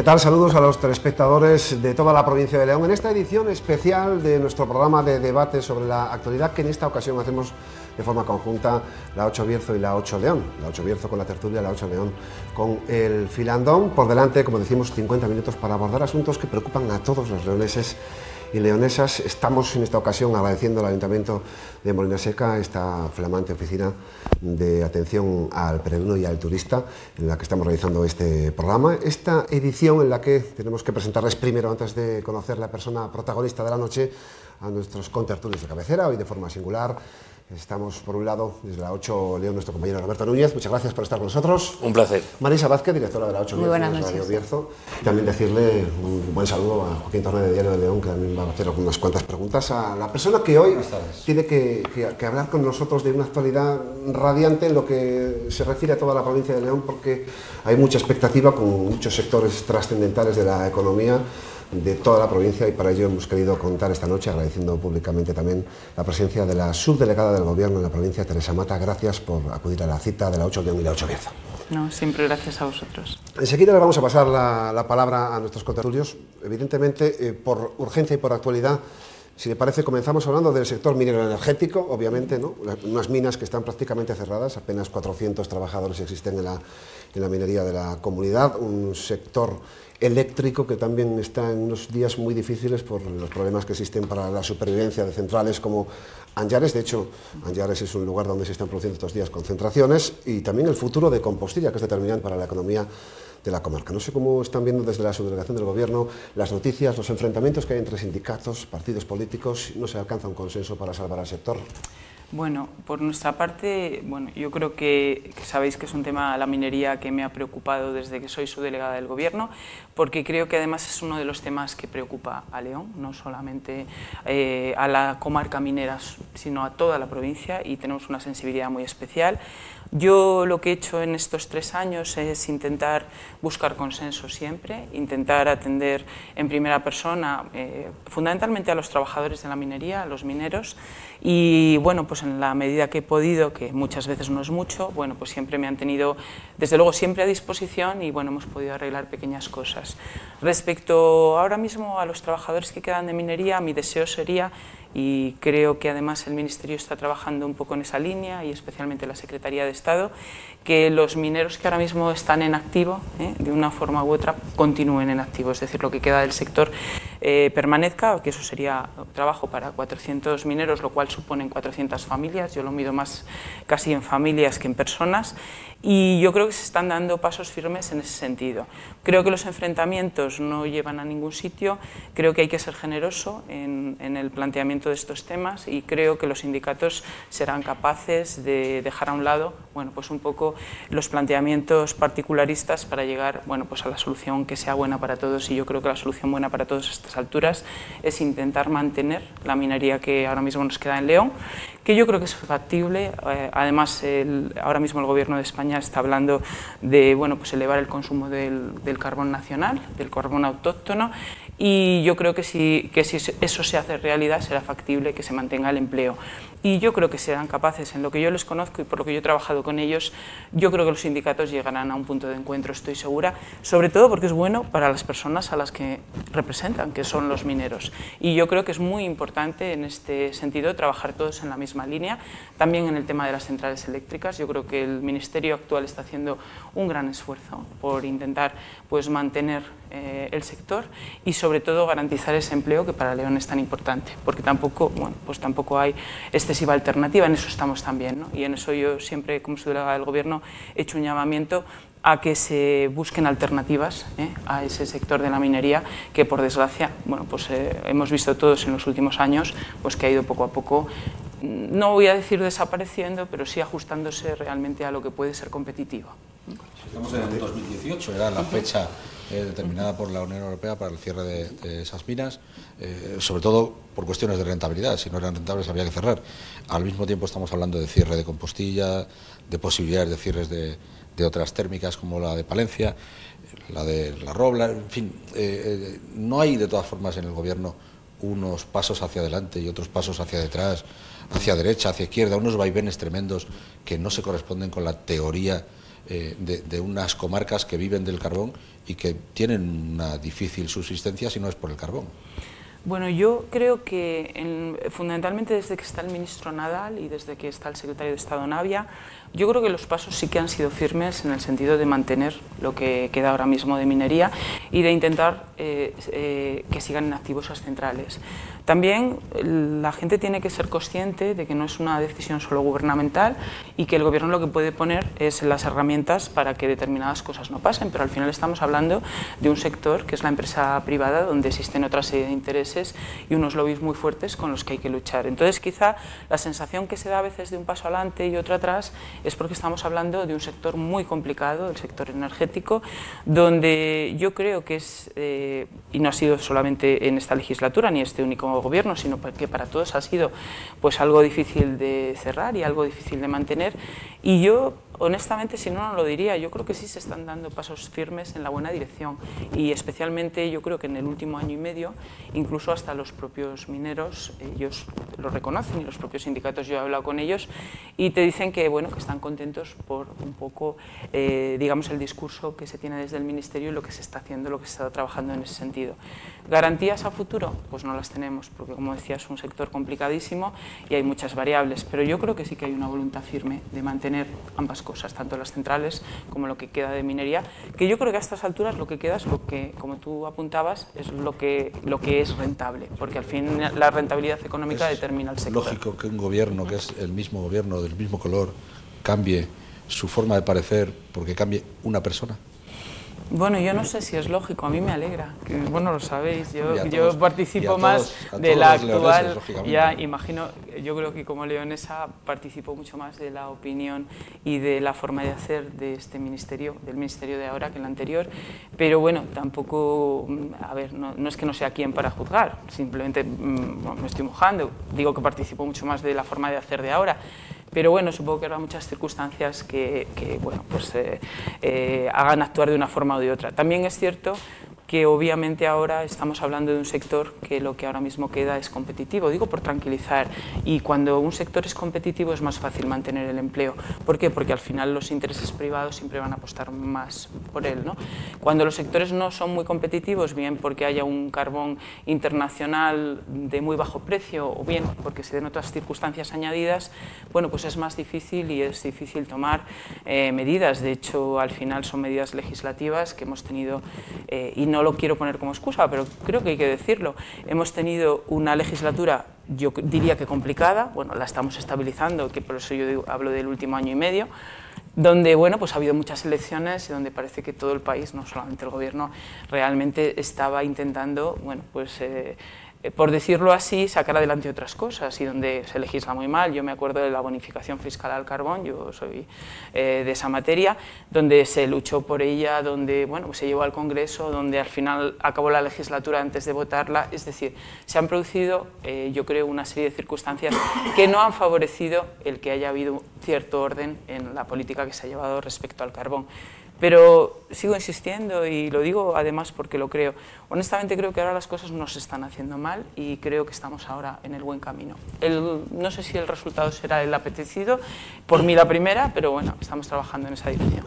¿Qué tal? Saludos a los telespectadores de toda la provincia de León en esta edición especial de nuestro programa de debate sobre la actualidad que en esta ocasión hacemos de forma conjunta la 8 Bierzo y la 8 León. La 8 Bierzo con la tertulia, la 8 León con el filandón. Por delante, como decimos, 50 minutos para abordar asuntos que preocupan a todos los leoneses y leonesas. Estamos en esta ocasión agradeciendo al Ayuntamiento de Molina-Seca esta flamante oficina de atención al peregrino y al turista en la que estamos realizando este programa. Esta edición en la que tenemos que presentarles primero, antes de conocer la persona protagonista de la noche, a nuestros contertulios de cabecera. Hoy de forma singular estamos, por un lado, desde la 8 León, nuestro compañero Roberto Núñez. Muchas gracias por estar con nosotros. Un placer. Marisa Vázquez, directora de la 8 Muy buenas noches. Bierzo. También decirle un buen saludo a Joaquín Torne de Diario de León, que también va a hacer unas cuantas preguntas a la persona que hoy tiene que hablar con nosotros de una actualidad radiante en lo que se refiere a toda la provincia de León, porque hay mucha expectativa con muchos sectores trascendentales de la economía de toda la provincia, y para ello hemos querido contar esta noche, agradeciendo públicamente también la presencia de la subdelegada del Gobierno en la provincia, Teresa Mata. Gracias por acudir a la cita de la 8 León y la 8 Bierzo. No, siempre gracias a vosotros. Enseguida le vamos a pasar la palabra a nuestros contertulios. Evidentemente, por urgencia y por actualidad, si le parece, comenzamos hablando del sector minero energético, obviamente, ¿no? Unas minas que están prácticamente cerradas, apenas 400 trabajadores existen en la minería de la comunidad, un sector eléctrico que también está en unos días muy difíciles por los problemas que existen para la supervivencia de centrales como Anllares. De hecho, Anllares es un lugar donde se están produciendo estos días concentraciones, y también el futuro de Compostilla, que es determinante para la economía de la comarca. No sé cómo están viendo desde la subdelegación del Gobierno las noticias, los enfrentamientos que hay entre sindicatos, partidos políticos. No se alcanza un consenso para salvar al sector. Bueno, por nuestra parte, yo creo que sabéis que es un tema, la minería, que me ha preocupado desde que soy subdelegada del Gobierno, porque creo que además es uno de los temas que preocupa a León, no solamente a la comarca minera, sino a toda la provincia, y tenemos una sensibilidad muy especial. Yo lo que he hecho en estos 3 años es intentar buscar consenso siempre, intentar atender en primera persona fundamentalmente a los trabajadores de la minería, a los mineros, y bueno, pues en la medida que he podido, que muchas veces no es mucho, bueno, pues siempre me han tenido, desde luego, siempre a disposición, y bueno, hemos podido arreglar pequeñas cosas. Respecto ahora mismo a los trabajadores que quedan de minería, mi deseo sería, y creo que además el Ministerio está trabajando un poco en esa línea, y especialmente la Secretaría de Estado, que los mineros que ahora mismo están en activo, de una forma u otra, continúen en activo, es decir, lo que queda del sector permanezca, que eso sería trabajo para 400 mineros, lo cual suponen 400 familias. Yo lo mido más casi en familias que en personas, y yo creo que se están dando pasos firmes en ese sentido. Creo que los enfrentamientos no llevan a ningún sitio, creo que hay que ser generoso en el planteamiento de estos temas, y creo que los sindicatos serán capaces de dejar a un lado, bueno, pues un poco los planteamientos particularistas para llegar, bueno, pues a la solución que sea buena para todos. Y yo creo que la solución buena para todos a estas alturas es intentar mantener la minería que ahora mismo nos queda en León, que yo creo que es factible. Además, ahora mismo el Gobierno de España está hablando de, bueno, pues elevar el consumo del carbón nacional, del carbón autóctono, y yo creo que si eso se hace realidad, será factible que se mantenga el empleo. Y yo creo que serán capaces, en lo que yo les conozco y por lo que yo he trabajado con ellos, yo creo que los sindicatos llegarán a un punto de encuentro, estoy segura, sobre todo porque es bueno para las personas a las que representan, que son los mineros. Y yo creo que es muy importante en este sentido trabajar todos en la misma línea. También en el tema de las centrales eléctricas, yo creo que el Ministerio actual está haciendo un gran esfuerzo por intentar, pues, mantener el sector, y sobre todo garantizar ese empleo que para León es tan importante, porque tampoco, bueno, pues tampoco hay excesiva alternativa. En eso estamos también, ¿no? Y en eso yo siempre, como subdelegada del Gobierno, he hecho un llamamiento a que se busquen alternativas a ese sector de la minería, que por desgracia, bueno, pues hemos visto todos en los últimos años, pues que ha ido poco a poco, no voy a decir desapareciendo, pero sí ajustándose realmente a lo que puede ser competitivo. Estamos en el 2018, era la fecha determinada por la Unión Europea para el cierre de esas minas, sobre todo por cuestiones de rentabilidad. Si no eran rentables había que cerrar. Al mismo tiempo estamos hablando de cierre de Compostilla, de posibilidades de cierres de otras térmicas como la de Palencia, la de La Robla, en fin. No hay de todas formas en el Gobierno unos pasos hacia adelante y otros pasos hacia detrás, hacia derecha, hacia izquierda, unos vaivenes tremendos que no se corresponden con la teoría de unas comarcas que viven del carbón y que tienen una difícil subsistencia si no es por el carbón. Bueno, yo creo que fundamentalmente desde que está el ministro Nadal y desde que está el secretario de Estado Navia, yo creo que los pasos sí que han sido firmes en el sentido de mantener lo que queda ahora mismo de minería y de intentar que sigan en activo esas centrales. También la gente tiene que ser consciente de que no es una decisión solo gubernamental y que el gobierno lo que puede poner es las herramientas para que determinadas cosas no pasen, pero al final estamos hablando de un sector que es la empresa privada donde existen otra serie de intereses y unos lobbies muy fuertes con los que hay que luchar. Entonces quizá la sensación que se da a veces de un paso adelante y otro atrás es porque estamos hablando de un sector muy complicado, el sector energético, donde yo creo que es, y no ha sido solamente en esta legislatura ni este único gobierno, sino que para todos ha sido pues algo difícil de cerrar y algo difícil de mantener, y yo honestamente, si no, no lo diría. Yo creo que sí se están dando pasos firmes en la buena dirección y especialmente yo creo que en el último año y medio, incluso hasta los propios mineros, ellos lo reconocen y los propios sindicatos, yo he hablado con ellos y te dicen que, bueno, que están contentos por un poco, digamos, el discurso que se tiene desde el Ministerio y lo que se está haciendo, lo que se está trabajando en ese sentido. ¿Garantías a futuro? Pues no las tenemos, porque como decía, es un sector complicadísimo y hay muchas variables, pero yo creo que sí que hay una voluntad firme de mantener ambas cosas, tanto las centrales como lo que queda de minería, que yo creo que a estas alturas lo que queda es lo que, como tú apuntabas, es lo que es rentable, porque al fin la rentabilidad económica determina el sector. Es lógico que un gobierno, que es el mismo gobierno del mismo color, cambie su forma de parecer porque cambie una persona. Bueno, yo no sé si es lógico, a mí me alegra, que, bueno, lo sabéis, yo participo más de la actual, ya imagino, yo creo que como leonesa participo mucho más de la opinión y de la forma de hacer de este ministerio, del ministerio de ahora que el anterior, pero bueno, tampoco, a ver, no es que no sea quien para juzgar, simplemente me estoy mojando, digo que participo mucho más de la forma de hacer de ahora. Pero bueno, supongo que habrá muchas circunstancias que bueno, pues, hagan actuar de una forma o de otra. También es cierto que obviamente ahora estamos hablando de un sector que lo que ahora mismo queda es competitivo, digo por tranquilizar, y cuando un sector es competitivo es más fácil mantener el empleo. ¿Por qué? Porque al final los intereses privados siempre van a apostar más por él, ¿no? Cuando los sectores no son muy competitivos, bien porque haya un carbón internacional de muy bajo precio o bien porque se den otras circunstancias añadidas, bueno, pues es más difícil y es difícil tomar medidas. De hecho, al final son medidas legislativas que hemos tenido, y no lo quiero poner como excusa, pero creo que hay que decirlo. Hemos tenido una legislatura, yo diría que complicada, bueno, la estamos estabilizando, que por eso yo hablo del último año y medio, donde bueno, pues ha habido muchas elecciones y donde parece que todo el país, no solamente el gobierno, realmente estaba intentando, bueno, pues por decirlo así, sacar adelante otras cosas y donde se legisla muy mal. Yo me acuerdo de la bonificación fiscal al carbón, yo soy de esa materia, donde se luchó por ella, donde bueno, pues se llevó al Congreso, donde al final acabó la legislatura antes de votarla. Es decir, se han producido, yo creo, una serie de circunstancias que no han favorecido el que haya habido cierto orden en la política que se ha llevado respecto al carbón. Pero sigo insistiendo y lo digo además porque lo creo. Honestamente creo que ahora las cosas no se están haciendo mal y creo que estamos ahora en el buen camino. No sé si el resultado será el apetecido, por mí la primera, pero bueno, estamos trabajando en esa dirección.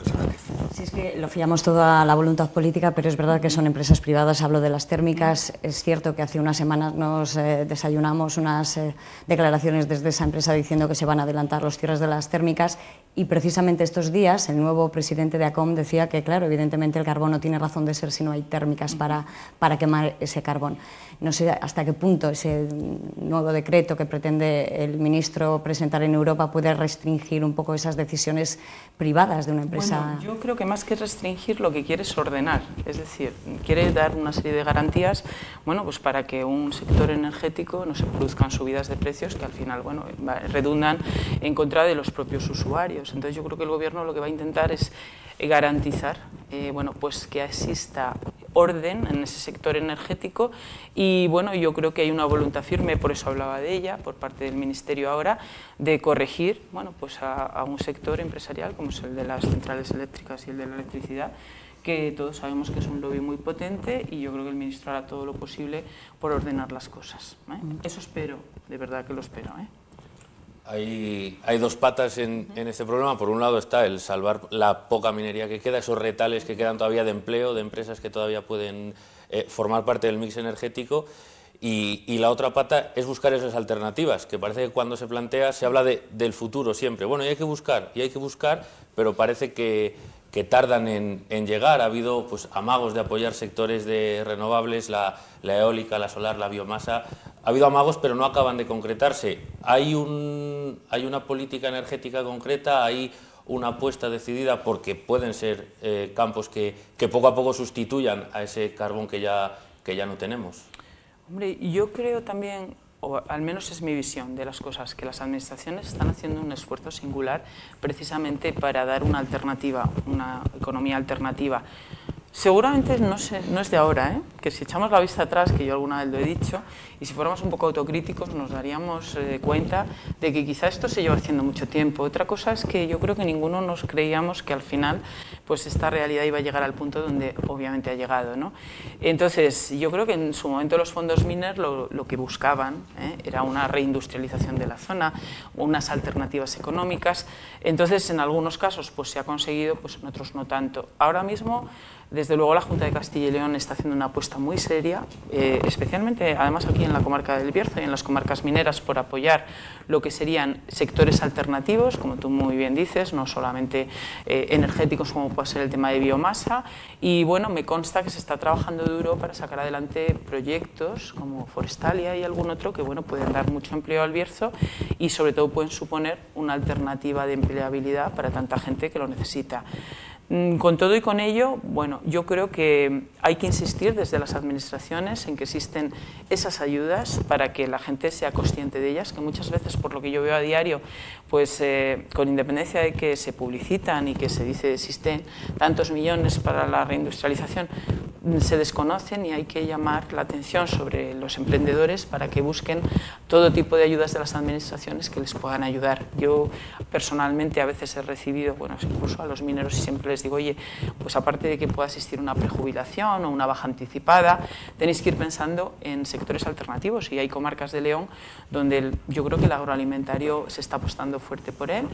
Sí, es que lo fiamos todo a la voluntad política, pero es verdad que son empresas privadas. Hablo de las térmicas. Es cierto que hace unas semanas nos desayunamos unas declaraciones desde esa empresa diciendo que se van a adelantar los cierres de las térmicas, y precisamente estos días el nuevo presidente de ACOM decía que, claro, evidentemente el carbón no tiene razón de ser si no hay térmicas para quemar ese carbón. No sé hasta qué punto ese nuevo decreto que pretende el ministro presentar en Europa puede restringir un poco esas decisiones privadas de una empresa. Bueno, yo creo que más que restringir lo que quiere es ordenar, es decir, quiere dar una serie de garantías, bueno, pues para que un sector energético no se produzcan subidas de precios que al final, bueno, redundan en contra de los propios usuarios. Entonces yo creo que el gobierno lo que va a intentar es garantizar, bueno, pues que exista orden en ese sector energético y bueno, yo creo que hay una voluntad firme, por eso hablaba de ella, por parte del Ministerio ahora, de corregir, bueno, pues a un sector empresarial como es el de las centrales eléctricas y el de la electricidad, que todos sabemos que es un lobby muy potente y yo creo que el ministro hará todo lo posible por ordenar las cosas, ¿eh? Eso espero, de verdad que lo espero, ¿eh? Hay dos patas en este problema. Por un lado está el salvar la poca minería que queda, esos retales que quedan todavía de empleo, de empresas que todavía pueden formar parte del mix energético. Y la otra pata es buscar esas alternativas, que parece que cuando se plantea se habla del futuro siempre. Bueno, y hay que buscar, pero parece que tardan en llegar. Ha habido pues amagos de apoyar sectores de renovables, la eólica, la solar, la biomasa. Ha habido amagos, pero no acaban de concretarse. Hay una política energética concreta, hay una apuesta decidida, porque pueden ser campos que poco a poco sustituyan a ese carbón que ya no tenemos. Hombre, yo creo también, o al menos es mi visión de las cosas, que las administraciones están haciendo un esfuerzo singular precisamente para dar una alternativa, una economía alternativa. Seguramente no es de ahora, que si echamos la vista atrás, que yo alguna vez lo he dicho, y si fuéramos un poco autocríticos nos daríamos cuenta de que quizá esto se lleva haciendo mucho tiempo. Otra cosa es que yo creo que ninguno nos creíamos que al final pues esta realidad iba a llegar al punto donde obviamente ha llegado, ¿no? Entonces yo creo que en su momento los fondos Miner lo que buscaban era una reindustrialización de la zona, unas alternativas económicas. Entonces en algunos casos pues se ha conseguido, pues en otros no tanto. Ahora mismo, desde luego, la Junta de Castilla y León está haciendo una apuesta muy seria, especialmente además aquí en la comarca del Bierzo y en las comarcas mineras, por apoyar lo que serían sectores alternativos, como tú muy bien dices, no solamente energéticos como puede ser el tema de biomasa. Y bueno, me consta que se está trabajando duro para sacar adelante proyectos como Forestalia y algún otro que bueno, pueden dar mucho empleo al Bierzo y sobre todo pueden suponer una alternativa de empleabilidad para tanta gente que lo necesita. Con todo y con ello, bueno, yo creo que hay que insistir desde las administraciones en que existen esas ayudas para que la gente sea consciente de ellas, que muchas veces, por lo que yo veo a diario, pues con independencia de que se publicitan y que se dice existen tantos millones para la reindustrialización, se desconocen, y hay que llamar la atención sobre los emprendedores para que busquen todo tipo de ayudas de las administraciones que les puedan ayudar. Yo personalmente a veces he recibido, bueno, incluso a los mineros, y siempre les digo, oye, pues aparte de que pueda existir una prejubilación o una baja anticipada, tenéis que ir pensando en sectores alternativos, y hay comarcas de León donde yo creo que el agroalimentario se está apostando fuerte por él,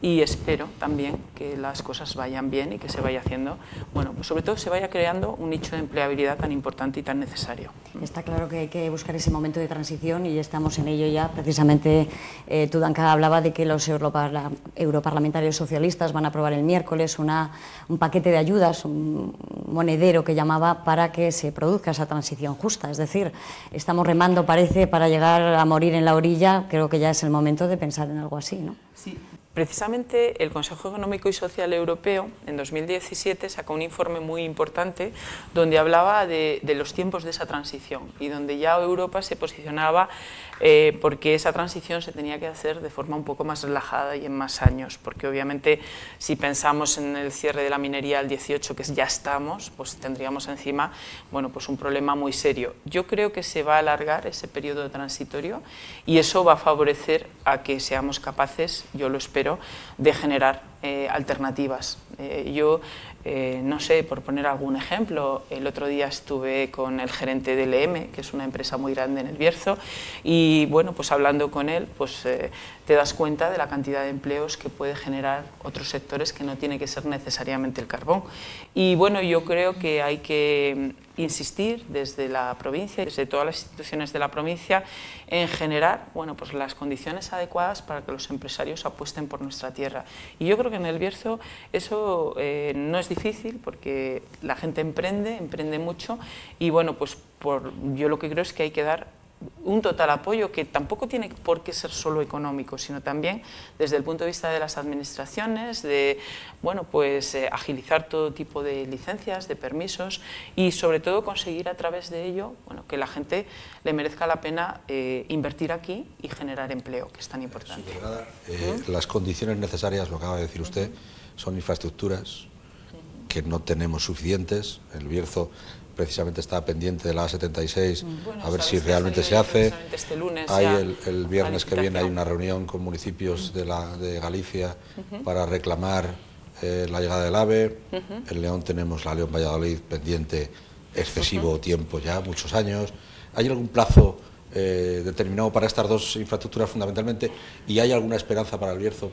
y espero también que las cosas vayan bien y que se vaya haciendo, bueno, pues sobre todo se vaya creando un nicho de empleabilidad tan importante y tan necesario. Está claro que hay que buscar ese momento de transición y estamos en ello ya. Precisamente Tudanca hablaba de que los europarlamentarios socialistas van a aprobar el miércoles un paquete de ayudas, un monedero que llamaba, para que se produzca esa transición justa. Es decir, estamos remando, parece, para llegar a morir en la orilla. Creo que ya es el momento de pensar en algo así, ¿no? Sí. Precisamente el Consejo Económico y Social Europeo en 2017 sacó un informe muy importante donde hablaba de los tiempos de esa transición, y donde ya Europa se posicionaba porque esa transición se tenía que hacer de forma un poco más relajada y en más años, porque obviamente si pensamos en el cierre de la minería al 18, que ya estamos, pues tendríamos encima, bueno, pues un problema muy serio. Yo creo que se va a alargar ese periodo transitorio y eso va a favorecer a que seamos capaces, yo lo espero, de generar alternativas. No sé, por poner algún ejemplo, el otro día estuve con el gerente de LM, que es una empresa muy grande en el Bierzo, y bueno, pues hablando con él, pues te das cuenta de la cantidad de empleos que puede generar otros sectores, que no tiene que ser necesariamente el carbón. Y bueno, yo creo que hay que insistir desde la provincia, desde todas las instituciones de la provincia, en generar, bueno, pues las condiciones adecuadas para que los empresarios apuesten por nuestra tierra. Y yo creo que en el Bierzo eso no es difícil, porque la gente emprende mucho, y bueno, pues yo lo que creo es que hay que dar un total apoyo, que tampoco tiene por qué ser solo económico, sino también desde el punto de vista de las administraciones, de bueno, pues agilizar todo tipo de licencias, de permisos, y sobre todo conseguir a través de ello, bueno, que la gente le merezca la pena invertir aquí y generar empleo, que es tan importante. Las condiciones necesarias, lo acaba de decir usted, son infraestructuras que no tenemos suficientes. El Bierzo precisamente está pendiente de la A76, bueno, a ver si realmente se hace. Este lunes hay el viernes que viene hay una reunión con municipios de Galicia para reclamar la llegada del AVE. En León tenemos la León-Valladolid pendiente excesivo tiempo ya, muchos años. ¿Hay algún plazo determinado para estas dos infraestructuras fundamentalmente, y hay alguna esperanza para el Bierzo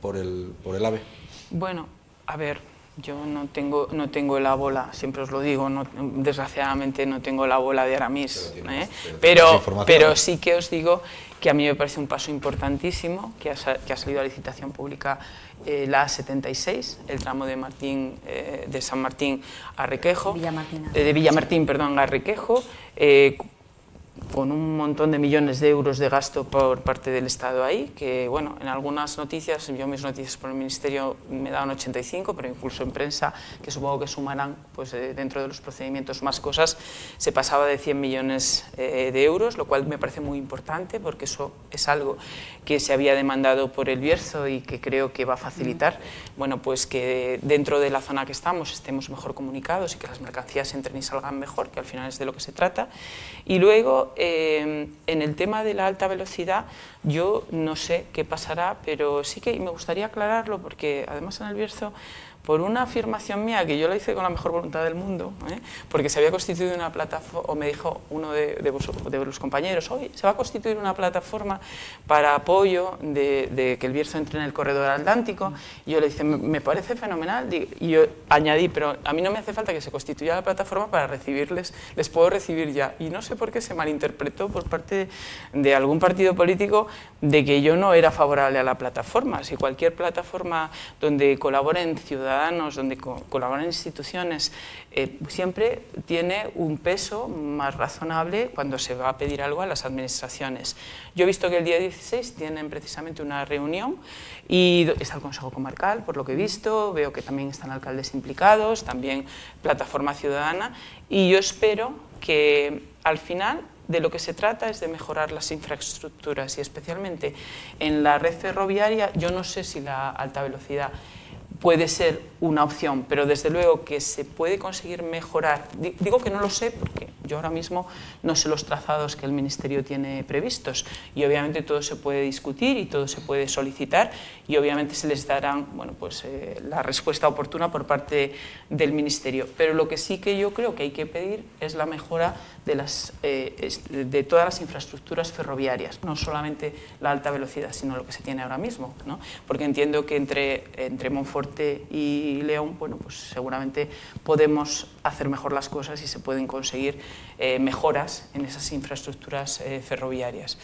por el AVE. Bueno, a ver, yo no tengo la bola, siempre os lo digo, desgraciadamente no tengo la bola de Aramis, pero sí que os digo que a mí me parece un paso importantísimo que ha salido a licitación pública la A76, el tramo de San Martín a Requejo, de Villamartín, perdón, a Requejo, con un montón de millones de euros de gasto por parte del Estado ahí, que bueno, en algunas noticias, yo mis noticias por el Ministerio me daban 85, pero incluso en prensa, que supongo que sumarán pues, dentro de los procedimientos más cosas, se pasaba de 100 millones de euros, lo cual me parece muy importante, porque eso es algo que se había demandado por el Bierzo y que creo que va a facilitar, bueno, pues que dentro de la zona que estemos mejor comunicados y que las mercancías entren y salgan mejor, que al final es de lo que se trata. Y luego, en el tema de la alta velocidad, yo no sé qué pasará, pero sí que me gustaría aclararlo, porque además en el Bierzo, por una afirmación mía, que yo la hice con la mejor voluntad del mundo, porque se había constituido una plataforma, o me dijo uno de los compañeros, hoy se va a constituir una plataforma para apoyo de que el Bierzo entre en el corredor atlántico, y yo le dije, me parece fenomenal, y yo añadí, pero a mí no me hace falta que se constituya la plataforma para recibirles, les puedo recibir ya, y no sé por qué se malinterpretó por parte de algún partido político de que yo no era favorable a la plataforma. Si cualquier plataforma donde colaboren ciudadanos, donde colaboran instituciones, siempre tiene un peso más razonable cuando se va a pedir algo a las administraciones. Yo he visto que el día 16 tienen precisamente una reunión y está el Consejo Comarcal, por lo que he visto, veo que también están alcaldes implicados, también plataforma ciudadana, y yo espero que al final de lo que se trata es de mejorar las infraestructuras y especialmente en la red ferroviaria. Yo no sé si la alta velocidad puede ser una opción, pero desde luego que se puede conseguir mejorar. Digo que no lo sé porque yo ahora mismo no sé los trazados que el Ministerio tiene previstos y obviamente todo se puede discutir y todo se puede solicitar y obviamente se les darán la respuesta oportuna por parte del Ministerio. Pero lo que sí que yo creo que hay que pedir es la mejora de todas las infraestructuras ferroviarias, no solamente la alta velocidad, sino lo que se tiene ahora mismo, ¿no? Porque entiendo que entre Monforte y León, bueno, pues seguramente podemos hacer mejor las cosas y se pueden conseguir mejoras en esas infraestructuras ferroviarias.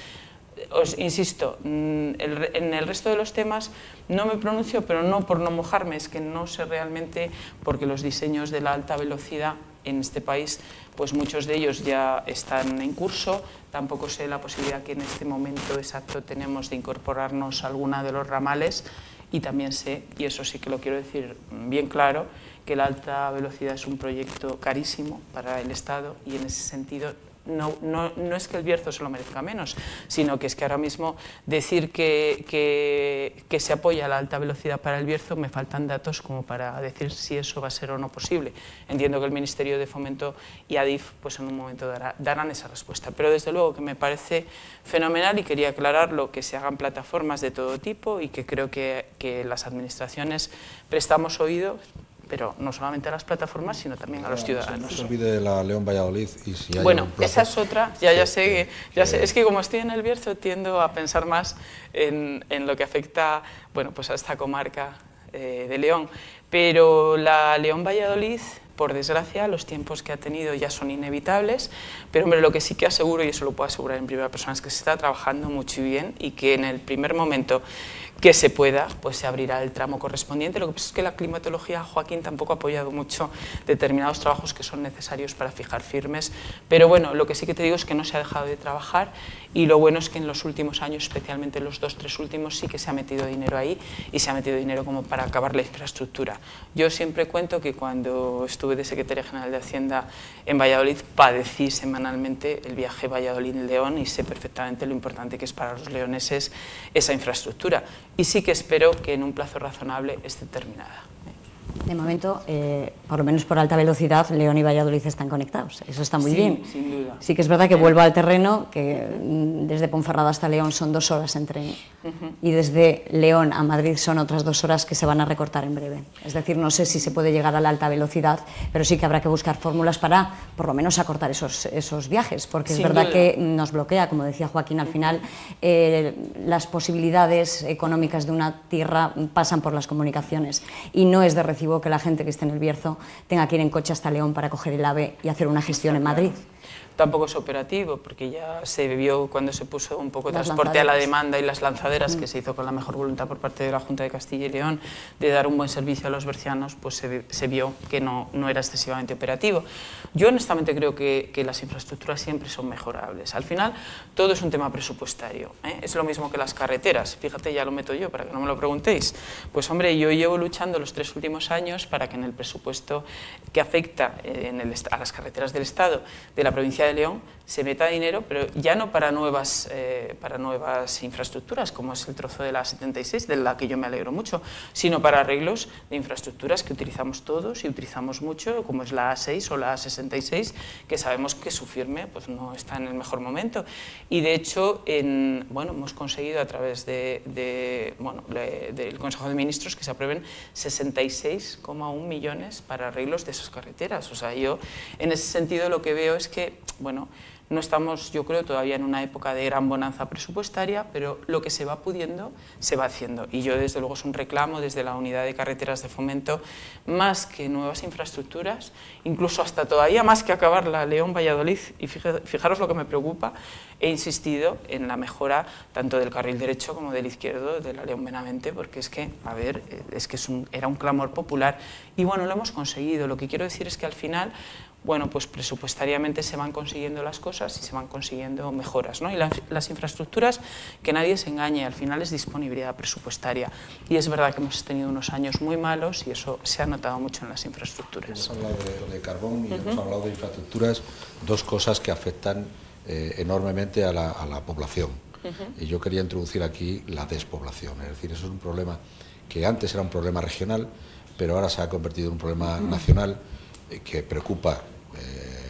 Os insisto, en el resto de los temas no me pronuncio, pero no por no mojarme, es que no sé realmente, porque los diseños de la alta velocidad en este país, pues muchos de ellos ya están en curso, tampoco sé la posibilidad que en este momento exacto tenemos de incorporarnos a alguna de los ramales y también sé, y eso sí que lo quiero decir bien claro, que la alta velocidad es un proyecto carísimo para el Estado y en ese sentido no es que el Bierzo se lo merezca menos, sino que es que ahora mismo decir que se apoya la alta velocidad para el Bierzo, me faltan datos como para decir si eso va a ser o no posible. Entiendo que el Ministerio de Fomento y Adif pues en un momento darán esa respuesta, pero desde luego que me parece fenomenal y quería aclararlo, que se hagan plataformas de todo tipo y que creo que las administraciones prestamos oídos, pero no solamente a las plataformas, sino también a los ciudadanos. No se olvide la León-Valladolid y si hay bueno, un plazo, esa es otra, ya sé, es que como estoy en el Bierzo tiendo a pensar más en lo que afecta, bueno, pues a esta comarca de León, pero la León-Valladolid, por desgracia, los tiempos que ha tenido ya son inevitables, pero hombre, lo que sí que aseguro, y eso lo puedo asegurar en primera persona, es que se está trabajando mucho y bien y que en el primer momento que se pueda, pues se abrirá el tramo correspondiente. Lo que pasa es que la climatología, Joaquín, tampoco ha apoyado mucho determinados trabajos que son necesarios para fijar firmes, pero bueno, lo que sí que te digo es que no se ha dejado de trabajar y lo bueno es que en los últimos años, especialmente en los 2-3 últimos, sí que se ha metido dinero ahí y se ha metido dinero como para acabar la infraestructura. Yo siempre cuento que cuando estuve de Secretaria General de Hacienda en Valladolid, padecí semanalmente el viaje Valladolid-León y sé perfectamente lo importante que es para los leoneses esa infraestructura. Y sí que espero que en un plazo razonable esté terminada. De momento, por lo menos por alta velocidad, León y Valladolid están conectados. Eso está muy bien. Sin duda. Sí que es verdad que vuelvo al terreno, que desde Ponferrada hasta León son 2 horas en tren. Y desde León a Madrid son otras 2 horas que se van a recortar en breve. Es decir, no sé si se puede llegar a la alta velocidad, pero sí que habrá que buscar fórmulas para, por lo menos, acortar esos viajes. Porque es verdad que nos bloquea, como decía Joaquín, al final las posibilidades económicas de una tierra pasan por las comunicaciones. Y no es de recibo que la gente que esté en el Bierzo tenga que ir en coche hasta León para coger el AVE y hacer una gestión en Madrid. Tampoco es operativo, porque ya se vio cuando se puso un poco transporte a la demanda y las lanzaderas, que se hizo con la mejor voluntad por parte de la Junta de Castilla y León, de dar un buen servicio a los bercianos, pues se vio que no era excesivamente operativo. Yo honestamente creo que las infraestructuras siempre son mejorables. Al final, todo es un tema presupuestario, ¿eh? Es lo mismo que las carreteras. Fíjate, ya lo meto yo, para que no me lo preguntéis. Pues hombre, yo llevo luchando los 3 últimos años para que en el presupuesto que afecta a las carreteras del Estado, de la provincia de León, se meta dinero, pero ya no para nuevas infraestructuras, como es el trozo de la 76, de la que yo me alegro mucho, sino para arreglos de infraestructuras que utilizamos todos y utilizamos mucho, como es la A6 o la A66, que sabemos que su firme pues, no está en el mejor momento. Y de hecho, hemos conseguido a través del Consejo de Ministros que se aprueben 66,1 millones para arreglos de esas carreteras. O sea, yo en ese sentido lo que veo es que, bueno, no estamos, yo creo, todavía en una época de gran bonanza presupuestaria, pero lo que se va pudiendo, se va haciendo. Y yo, desde luego, es un reclamo desde la Unidad de Carreteras de Fomento, más que nuevas infraestructuras, incluso hasta todavía más que acabar la León-Valladolid, y fijaros lo que me preocupa, he insistido en la mejora tanto del carril derecho como del izquierdo de la León-Benavente, porque es que, a ver, era un clamor popular, y bueno, lo hemos conseguido. Lo que quiero decir es que al final, bueno, pues presupuestariamente se van consiguiendo las cosas y se van consiguiendo mejoras, ¿no? Y las infraestructuras, que nadie se engañe, al final es disponibilidad presupuestaria. Y es verdad que hemos tenido unos años muy malos y eso se ha notado mucho en las infraestructuras. Hemos hablado de carbón y hemos hablado de infraestructuras, 2 cosas que afectan enormemente a la población. Y yo quería introducir aquí la despoblación, es decir, eso es un problema que antes era un problema regional, pero ahora se ha convertido en un problema nacional que preocupa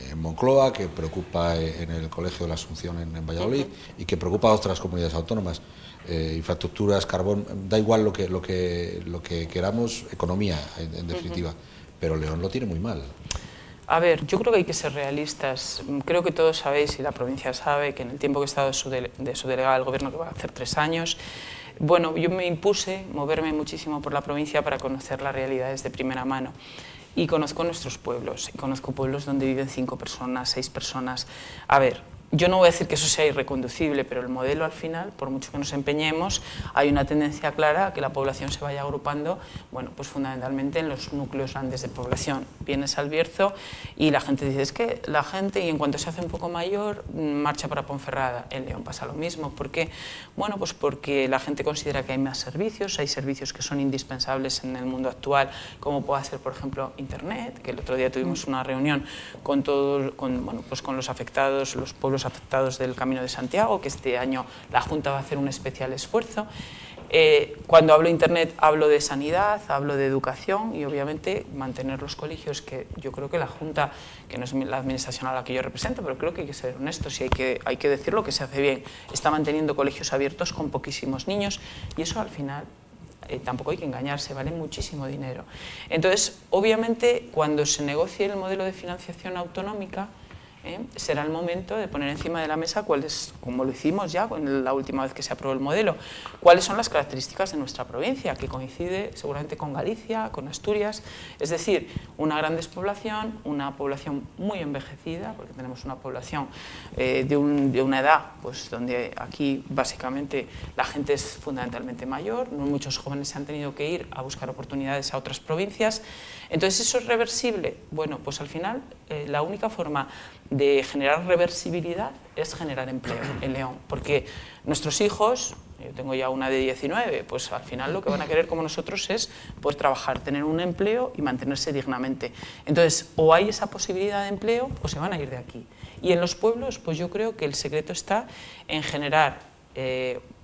en Moncloa, que preocupa en el Colegio de la Asunción en Valladolid y que preocupa a otras comunidades autónomas. Infraestructuras, carbón, da igual lo que queramos, economía en definitiva, pero León lo tiene muy mal. A ver, yo creo que hay que ser realistas. Creo que todos sabéis, y la provincia sabe, que en el tiempo que he estado de su delegada del Gobierno, que va a hacer 3 años, bueno, yo me impuse moverme muchísimo por la provincia para conocer las realidades de primera mano. Y conozco nuestros pueblos, y conozco pueblos donde viven 5 personas, 6 personas. A ver, yo no voy a decir que eso sea irreconducible, pero el modelo al final, por mucho que nos empeñemos, hay una tendencia clara a que la población se vaya agrupando, bueno, pues fundamentalmente en los núcleos grandes de población. Vienes al Bierzo y la gente dice, es que la gente, y en cuanto se hace un poco mayor, marcha para Ponferrada. En León pasa lo mismo. ¿Por qué? Bueno, pues porque la gente considera que hay más servicios, hay servicios que son indispensables en el mundo actual, como pueda ser, por ejemplo, Internet, que el otro día tuvimos una reunión con los afectados, los pueblos afectados del Camino de Santiago, que este año la Junta va a hacer un especial esfuerzo. Cuando hablo de Internet hablo de sanidad, hablo de educación y obviamente mantener los colegios, que yo creo que la Junta, que no es la administración a la que yo represento, pero creo que hay que ser honestos y hay que decir lo que se hace bien, está manteniendo colegios abiertos con poquísimos niños y eso al final tampoco hay que engañarse, vale muchísimo dinero. Entonces, obviamente, cuando se negocie el modelo de financiación autonómica, será el momento de poner encima de la mesa cuáles, como lo hicimos ya la última vez que se aprobó el modelo, cuáles son las características de nuestra provincia, que coincide seguramente con Galicia, con Asturias, es decir, una gran despoblación, una población muy envejecida, porque tenemos una población de una edad pues, donde aquí básicamente la gente es fundamentalmente mayor, muchos jóvenes se han tenido que ir a buscar oportunidades a otras provincias. Entonces, ¿eso es reversible? Bueno, pues al final la única forma de generar reversibilidad es generar empleo en León, porque nuestros hijos, yo tengo ya una de 19, pues al final lo que van a querer como nosotros es poder trabajar, tener un empleo y mantenerse dignamente. Entonces, o hay esa posibilidad de empleo o se van a ir de aquí. Y en los pueblos, pues yo creo que el secreto está en generar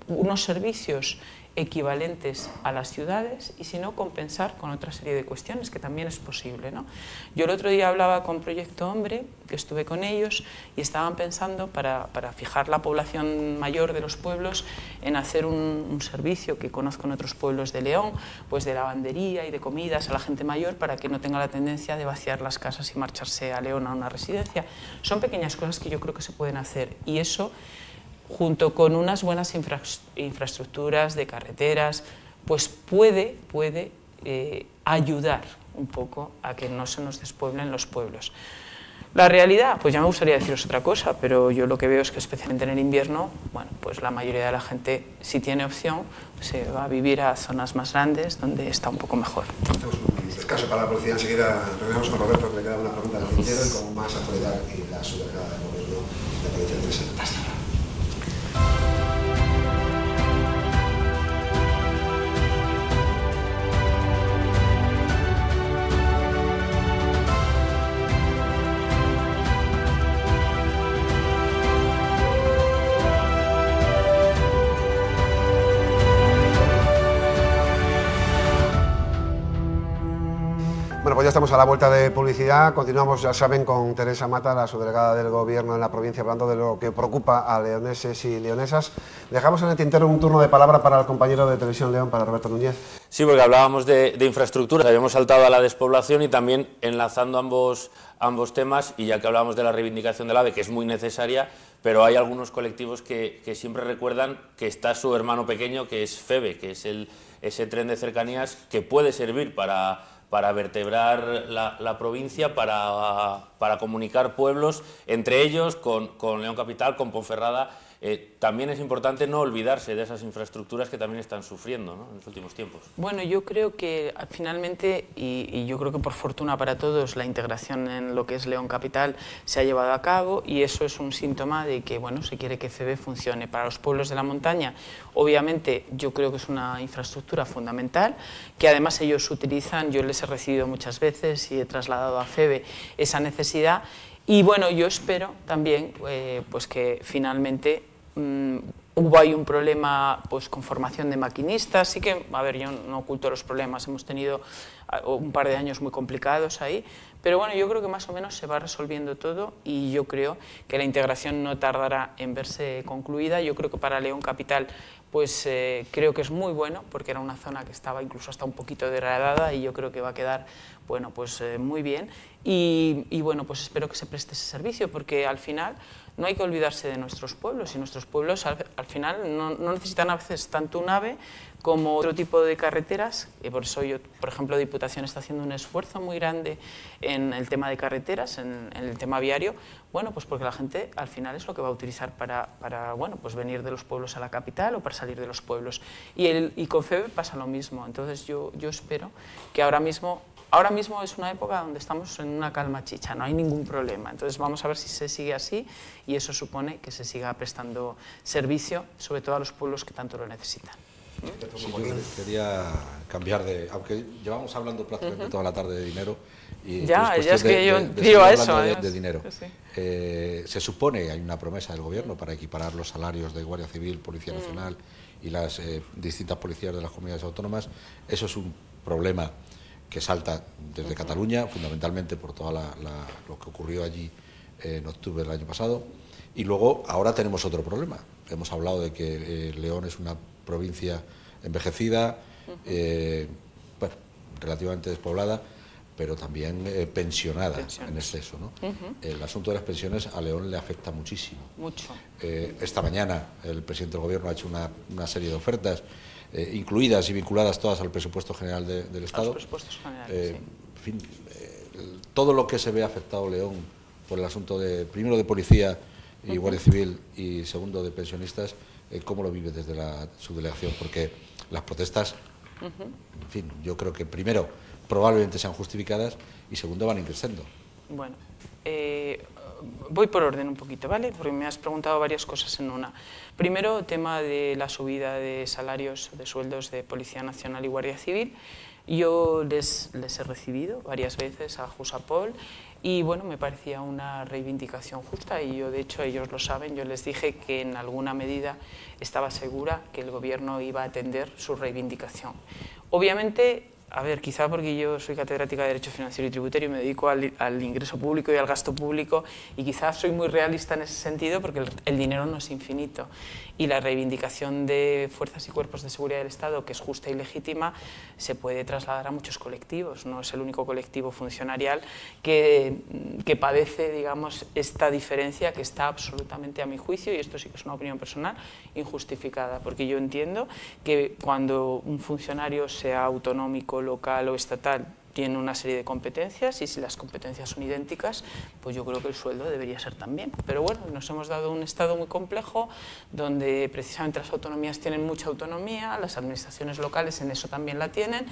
unos servicios equivalentes a las ciudades y si no compensar con otra serie de cuestiones que también es posible, ¿no? Yo el otro día hablaba con Proyecto Hombre, que estuve con ellos y estaban pensando para fijar la población mayor de los pueblos en hacer un servicio que conozco en otros pueblos de León, pues de lavandería y de comidas a la gente mayor para que no tenga la tendencia de vaciar las casas y marcharse a León a una residencia. Son pequeñas cosas que yo creo que se pueden hacer y eso, junto con unas buenas infraestructuras de carreteras, pues puede ayudar un poco a que no se nos despueblen los pueblos. La realidad, pues ya me gustaría deciros otra cosa, pero yo lo que veo es que especialmente en el invierno, bueno, pues la mayoría de la gente, si tiene opción, se va a vivir a zonas más grandes donde está un poco mejor. Hacemos un descanso para la policía, enseguida regresamos con Roberto, que le queda una pregunta del tintero y con más actualidad y la subdelegada del gobierno de provincia de Teresa. Hasta ahora. Bueno, pues ya estamos a la vuelta de publicidad. Continuamos, ya saben, con Teresa Mata, la subdelegada del Gobierno en la provincia, hablando de lo que preocupa a leoneses y leonesas. Dejamos en el tintero un turno de palabra para el compañero de Televisión León, para Roberto Núñez. Sí, porque hablábamos de infraestructuras, habíamos saltado a la despoblación y también enlazando ambos temas, y ya que hablábamos de la reivindicación del AVE, que es muy necesaria, pero hay algunos colectivos que siempre recuerdan que está su hermano pequeño, que es FEVE, que es ese tren de cercanías que puede servir para vertebrar la provincia, para comunicar pueblos, entre ellos con León Capital, con Ponferrada. También es importante no olvidarse de esas infraestructuras que también están sufriendo, ¿no?, en los últimos tiempos. Bueno, yo creo que finalmente, y yo creo que por fortuna para todos, la integración en lo que es León Capital se ha llevado a cabo y eso es un síntoma de que, bueno, se quiere que FEVE funcione. Para los pueblos de la montaña, obviamente, yo creo que es una infraestructura fundamental, que además ellos utilizan, yo les he recibido muchas veces y he trasladado a FEVE esa necesidad. Y bueno, yo espero también pues que finalmente hubo ahí un problema pues con formación de maquinistas, sí que, a ver, yo no oculto los problemas, hemos tenido un par de años muy complicados ahí, pero bueno, yo creo que más o menos se va resolviendo todo y yo creo que la integración no tardará en verse concluida. Yo creo que para León Capital pues creo que es muy bueno, porque era una zona que estaba incluso hasta un poquito degradada y yo creo que va a quedar, bueno, pues muy bien y bueno, pues espero que se preste ese servicio, porque al final no hay que olvidarse de nuestros pueblos, y nuestros pueblos al final no necesitan a veces tanto un AVE como otro tipo de carreteras, y por eso yo, por ejemplo, Diputación está haciendo un esfuerzo muy grande en el tema de carreteras, en el tema viario, bueno, pues porque la gente al final es lo que va a utilizar para bueno, pues venir de los pueblos a la capital o para salir de los pueblos. Y con FEVE pasa lo mismo, entonces yo espero que ahora mismo es una época donde estamos en una calma chicha, no hay ningún problema. Entonces vamos a ver si se sigue así y eso supone que se siga prestando servicio, sobre todo a los pueblos que tanto lo necesitan. Sí, yo quería cambiar aunque llevamos hablando prácticamente toda la tarde de dinero. Y ya es que yo digo a eso. De dinero. Sí. Se supone, hay una promesa del Gobierno para equiparar los salarios de Guardia Civil, Policía Nacional y las distintas policías de las comunidades autónomas. Eso es un problema que salta desde Cataluña, fundamentalmente por todo lo que ocurrió allí en octubre del año pasado. Y luego, ahora tenemos otro problema. Hemos hablado de que León es una provincia envejecida, bueno, relativamente despoblada, pero también pensionada en exceso, ¿no? El asunto de las pensiones a León le afecta muchísimo. Mucho. Esta mañana el presidente del Gobierno ha hecho una serie de ofertas, incluidas y vinculadas todas al presupuesto general del Estado. Los presupuestos generales, sí. En fin, todo lo que se ve afectado León por el asunto primero de policía y Guardia Civil y segundo de pensionistas, ¿cómo lo vive desde su delegación? Porque las protestas, en fin, yo creo que primero probablemente sean justificadas y segundo van increciendo. Bueno, voy por orden un poquito, ¿vale? Porque me has preguntado varias cosas en una. Primero, tema de la subida de salarios, de sueldos de Policía Nacional y Guardia Civil. Yo les he recibido varias veces a Jusapol y bueno, me parecía una reivindicación justa y yo, de hecho, ellos lo saben, yo les dije que en alguna medida estaba segura que el Gobierno iba a atender su reivindicación. Obviamente, a ver, quizá porque yo soy catedrática de Derecho Financiero y Tributario y me dedico al ingreso público y al gasto público y quizás soy muy realista en ese sentido porque el dinero no es infinito y la reivindicación de fuerzas y cuerpos de seguridad del Estado, que es justa y legítima, se puede trasladar a muchos colectivos. No es el único colectivo funcionarial que padece, digamos, esta diferencia que está absolutamente, a mi juicio, y esto sí que es una opinión personal, injustificada, porque yo entiendo que cuando un funcionario, sea autonómico, local o estatal, tiene una serie de competencias y si las competencias son idénticas, pues yo creo que el sueldo debería ser también. Pero bueno, nos hemos dado un Estado muy complejo donde precisamente las autonomías tienen mucha autonomía, las administraciones locales en eso también la tienen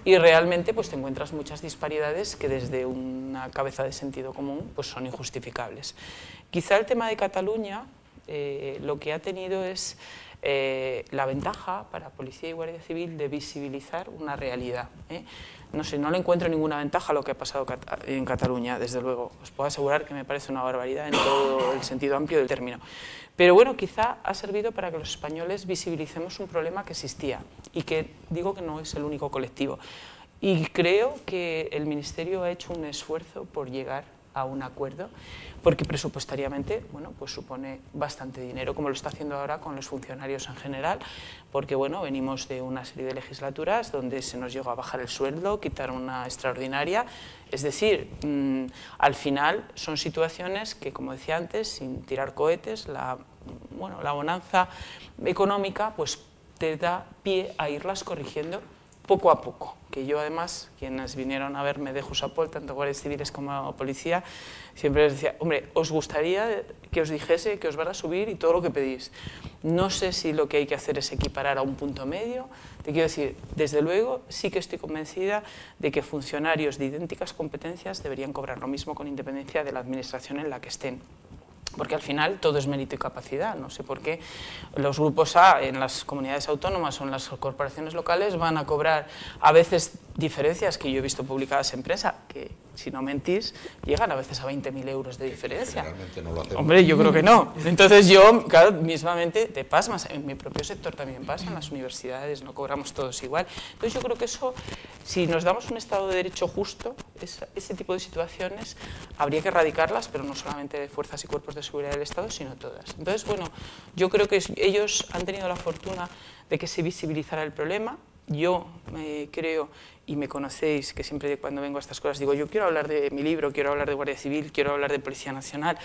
y realmente pues te encuentras muchas disparidades que desde una cabeza de sentido común pues son injustificables. Quizá el tema de Cataluña lo que ha tenido es la ventaja para Policía y Guardia Civil de visibilizar una realidad. No sé, no le encuentro ninguna ventaja a lo que ha pasado en Cataluña, desde luego. Os puedo asegurar que me parece una barbaridad en todo el sentido amplio del término. Pero bueno, quizá ha servido para que los españoles visibilicemos un problema que existía y que digo que no es el único colectivo. Y creo que el Ministerio ha hecho un esfuerzo por llegar a un acuerdo, porque presupuestariamente, bueno, pues supone bastante dinero, como lo está haciendo ahora con los funcionarios en general, porque bueno, venimos de una serie de legislaturas donde se nos llegó a bajar el sueldo, quitar una extraordinaria, es decir, al final son situaciones que, como decía antes, sin tirar cohetes, la bonanza económica pues te da pie a irlas corrigiendo poco a poco, que yo además, quienes vinieron a verme de Jusapol, tanto guardias civiles como policía, siempre les decía, hombre, os gustaría que os dijese que os van a subir y todo lo que pedís. No sé si lo que hay que hacer es equiparar a un punto medio, te quiero decir, desde luego sí que estoy convencida de que funcionarios de idénticas competencias deberían cobrar lo mismo con independencia de la administración en la que estén. Porque al final todo es mérito y capacidad. No sé por qué los grupos A en las comunidades autónomas o en las corporaciones locales van a cobrar a veces diferencias que yo he visto publicadas en prensa, que si no mentís, llegan a veces a 20.000 euros de diferencia. Realmente no lo hacemos. Hombre, yo creo que no. Entonces yo, claro, mismamente te pasmas. En mi propio sector también pasa, en las universidades no cobramos todos igual. Entonces yo creo que eso, si nos damos un Estado de Derecho justo, ese tipo de situaciones habría que erradicarlas, pero no solamente de fuerzas y cuerpos de seguridad del Estado, sino todas. Entonces, bueno, yo creo que ellos han tenido la fortuna de que se visibilizara el problema. Yo creo, y me conocéis, que siempre cuando vengo a estas cosas digo, yo quiero hablar de mi libro, quiero hablar de Guardia Civil, quiero hablar de Policía Nacional.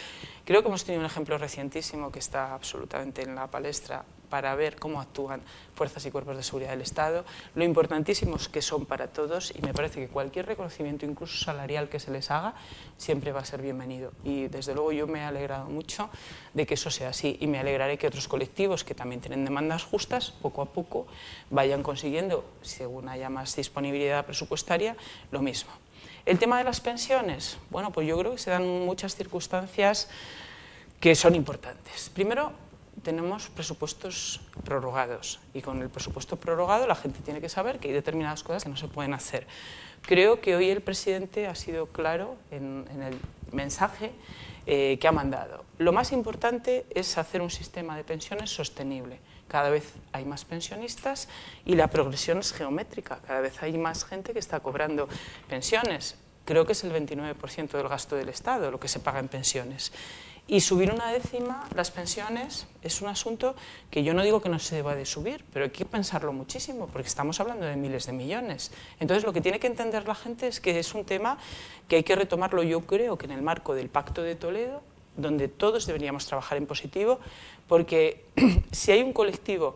Creo que hemos tenido un ejemplo recientísimo que está absolutamente en la palestra para ver cómo actúan fuerzas y cuerpos de seguridad del Estado, lo importantísimos que son para todos, y me parece que cualquier reconocimiento, incluso salarial, que se les haga, siempre va a ser bienvenido. Y desde luego yo me he alegrado mucho de que eso sea así, y me alegraré que otros colectivos que también tienen demandas justas, poco a poco, vayan consiguiendo, según haya más disponibilidad presupuestaria, lo mismo. El tema de las pensiones, bueno, pues yo creo que se dan muchas circunstancias que son importantes. Primero, tenemos presupuestos prorrogados y con el presupuesto prorrogado la gente tiene que saber que hay determinadas cosas que no se pueden hacer. Creo que hoy el presidente ha sido claro en el mensaje que ha mandado. Lo más importante es hacer un sistema de pensiones sostenible. Cada vez hay más pensionistas y la progresión es geométrica. Cada vez hay más gente que está cobrando pensiones. Creo que es el 29% del gasto del Estado lo que se paga en pensiones. Y subir una décima las pensiones es un asunto que yo no digo que no se deba de subir, pero hay que pensarlo muchísimo, porque estamos hablando de miles de millones. Entonces, lo que tiene que entender la gente es que es un tema que hay que retomarlo, yo creo, que en el marco del Pacto de Toledo, donde todos deberíamos trabajar en positivo, porque si hay un colectivo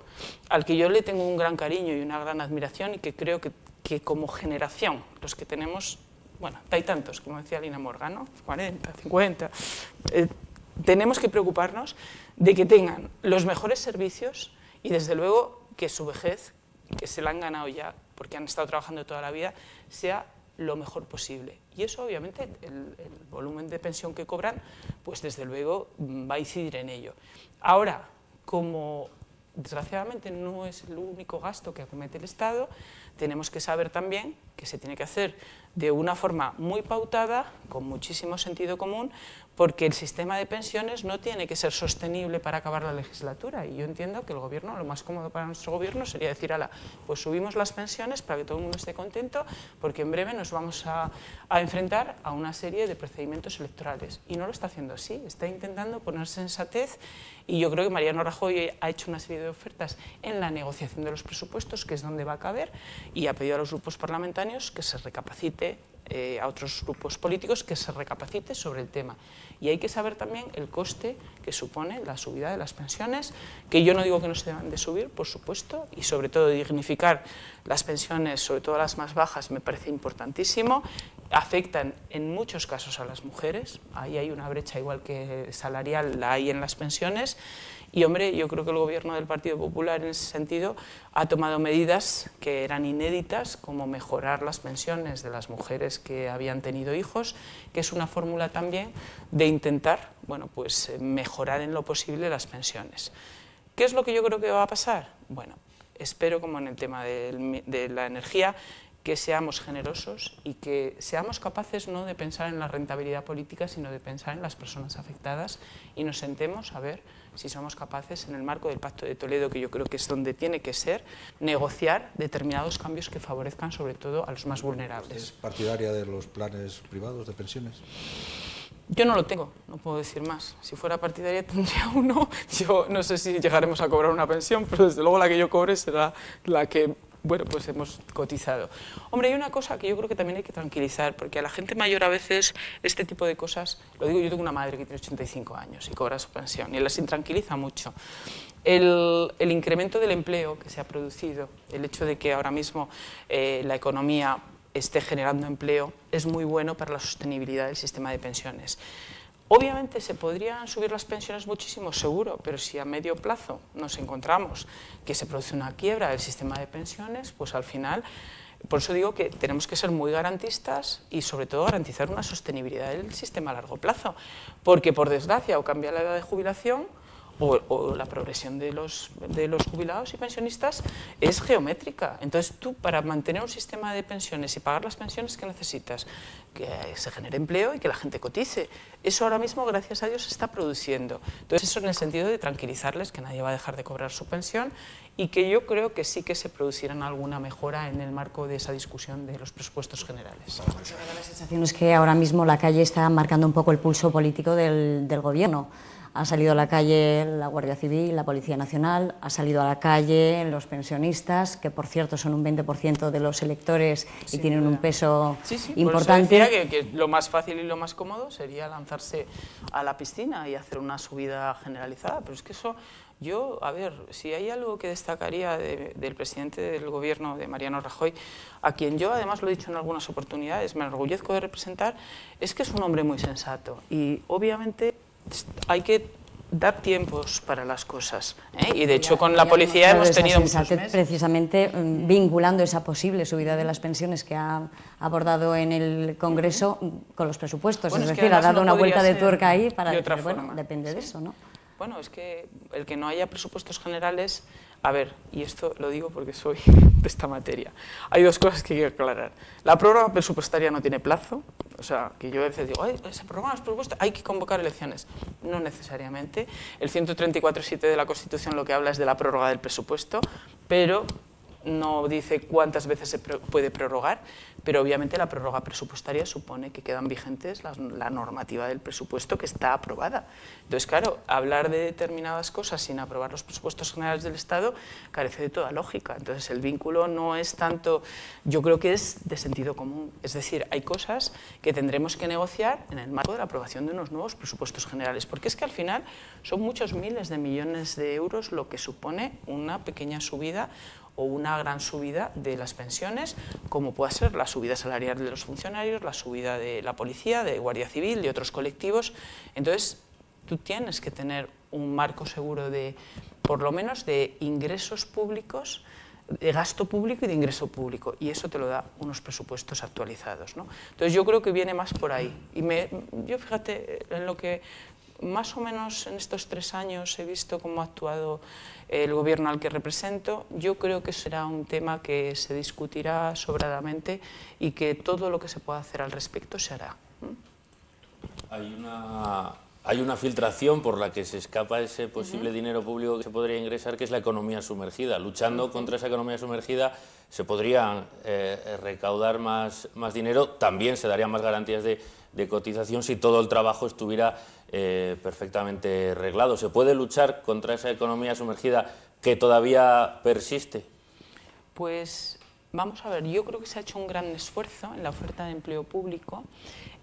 al que yo le tengo un gran cariño y una gran admiración y que creo que como generación, los que tenemos, bueno, hay tantos, como decía Lina Morgan, ¿no? 40, 50... tenemos que preocuparnos de que tengan los mejores servicios y, desde luego, que su vejez, que se la han ganado ya porque han estado trabajando toda la vida, sea lo mejor posible. Y eso, obviamente, el volumen de pensión que cobran, pues desde luego va a incidir en ello. Ahora, como desgraciadamente no es el único gasto que acomete el Estado, tenemos que saber también que se tiene que hacer de una forma muy pautada, con muchísimo sentido común, porque el sistema de pensiones no tiene que ser sostenible para acabar la legislatura. Y yo entiendo que el Gobierno, lo más cómodo para nuestro Gobierno sería decir, ala, pues subimos las pensiones para que todo el mundo esté contento, porque en breve nos vamos a enfrentar a una serie de procedimientos electorales. Y no lo está haciendo así, está intentando poner sensatez, y yo creo que Mariano Rajoy ha hecho una serie de ofertas en la negociación de los presupuestos, que es donde va a caber, y ha pedido a los grupos parlamentarios que se recapacite, a otros grupos políticos que se recapacite sobre el tema. Y hay que saber también el coste que supone la subida de las pensiones, que yo no digo que no se deban de subir, por supuesto, y sobre todo dignificar las pensiones, sobre todo las más bajas, me parece importantísimo. Afectan en muchos casos a las mujeres, ahí hay una brecha igual que salarial, la hay en las pensiones. Y, hombre, yo creo que el Gobierno del Partido Popular, en ese sentido, ha tomado medidas que eran inéditas, como mejorar las pensiones de las mujeres que habían tenido hijos, que es una fórmula también de intentar, bueno, pues, mejorar en lo posible las pensiones. ¿Qué es lo que yo creo que va a pasar? Bueno, espero, como en el tema de la energía, que seamos generosos y que seamos capaces no de pensar en la rentabilidad política, sino de pensar en las personas afectadas, y nos sentemos a ver si somos capaces, en el marco del Pacto de Toledo, que yo creo que es donde tiene que ser, negociar determinados cambios que favorezcan sobre todo a los más vulnerables. ¿Es partidaria de los planes privados de pensiones? Yo no lo tengo, no puedo decir más. Si fuera partidaria tendría uno. Yo no sé si llegaremos a cobrar una pensión, pero desde luego la que yo cobre será la que, bueno, pues hemos cotizado. Hombre, hay una cosa que yo creo que también hay que tranquilizar, porque a la gente mayor a veces este tipo de cosas, lo digo, yo tengo una madre que tiene 85 años y cobra su pensión, y las intranquiliza mucho. El incremento del empleo que se ha producido, el hecho de que ahora mismo la economía esté generando empleo, es muy bueno para la sostenibilidad del sistema de pensiones. Obviamente se podrían subir las pensiones muchísimo, seguro, pero si a medio plazo nos encontramos que se produce una quiebra del sistema de pensiones, pues al final, por eso digo que tenemos que ser muy garantistas y sobre todo garantizar una sostenibilidad del sistema a largo plazo, porque por desgracia o cambia la edad de jubilación o la progresión de los jubilados y pensionistas es geométrica. Entonces tú, para mantener un sistema de pensiones y pagar las pensiones, ¿qué necesitas? Que se genere empleo y que la gente cotice. Eso ahora mismo, gracias a Dios, se está produciendo. Entonces eso en el sentido de tranquilizarles que nadie va a dejar de cobrar su pensión, y que yo creo que sí que se producirán alguna mejora en el marco de esa discusión de los presupuestos generales. La sensación es que ahora mismo la calle está marcando un poco el pulso político del Gobierno. Ha salido a la calle la Guardia Civil, la Policía Nacional, ha salido a la calle los pensionistas, que por cierto son un 20% de los electores y tienen un peso importante. Por eso decía que lo más fácil y lo más cómodo sería lanzarse a la piscina y hacer una subida generalizada, pero es que eso, yo, a ver, si hay algo que destacaría del presidente del Gobierno, de Mariano Rajoy, a quien yo además lo he dicho en algunas oportunidades, me enorgullezco de representar, es que es un hombre muy sensato y obviamente hay que dar tiempos para las cosas, ¿eh? Y de hecho con la policía hemos tenido muchos meses. Precisamente vinculando esa posible subida de las pensiones que ha abordado en el Congreso con los presupuestos, bueno, es decir, ha dado una vuelta de tuerca ahí para decir, bueno, depende de eso, ¿no? Bueno, es que el que no haya presupuestos generales, a ver, y esto lo digo porque soy de esta materia, hay dos cosas que hay que aclarar. La prórroga presupuestaria no tiene plazo, o sea, que yo a veces digo, se prorrogan los presupuestos, hay que convocar elecciones. No necesariamente. El 134.7 de la Constitución lo que habla es de la prórroga del presupuesto, pero no dice cuántas veces se puede prorrogar, pero obviamente la prórroga presupuestaria supone que quedan vigentes la normativa del presupuesto que está aprobada. Entonces, claro, hablar de determinadas cosas sin aprobar los presupuestos generales del Estado carece de toda lógica. Entonces, el vínculo no es tanto, yo creo que es de sentido común. Es decir, hay cosas que tendremos que negociar en el marco de la aprobación de unos nuevos presupuestos generales, porque es que al final son muchos miles de millones de euros lo que supone una pequeña subida o una gran subida de las pensiones, como pueda ser la subida salarial de los funcionarios, la subida de la policía, de Guardia Civil, de otros colectivos. Entonces, tú tienes que tener un marco seguro de, por lo menos, de ingresos públicos de gasto público y de ingreso público, y eso te lo da unos presupuestos actualizados, ¿no? Entonces yo creo que viene más por ahí. Y yo fíjate, en lo que más o menos en estos 3 años he visto cómo ha actuado el gobierno al que represento, yo creo que será un tema que se discutirá sobradamente y que todo lo que se pueda hacer al respecto se hará. Hay una filtración por la que se escapa ese posible dinero público que se podría ingresar, que es la economía sumergida. Luchando contra esa economía sumergida se podría recaudar más dinero, también se darían más garantías de cotización si todo el trabajo estuviera perfectamente reglado. ¿Se puede luchar contra esa economía sumergida que todavía persiste? Pues vamos a ver, yo creo que se ha hecho un gran esfuerzo en la oferta de empleo público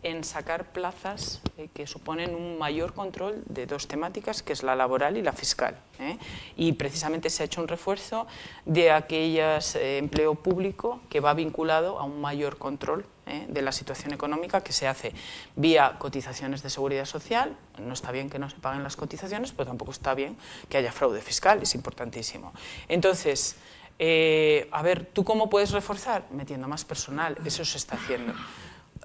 en sacar plazas que suponen un mayor control de 2 temáticas, que es la laboral y la fiscal, y precisamente se ha hecho un refuerzo de aquellas empleo público que va vinculado a un mayor control de la situación económica, que se hace vía cotizaciones de seguridad social. No está bien que no se paguen las cotizaciones, pero tampoco está bien que haya fraude fiscal, es importantísimo. Entonces, a ver, ¿tú cómo puedes reforzar? Metiendo más personal, eso se está haciendo.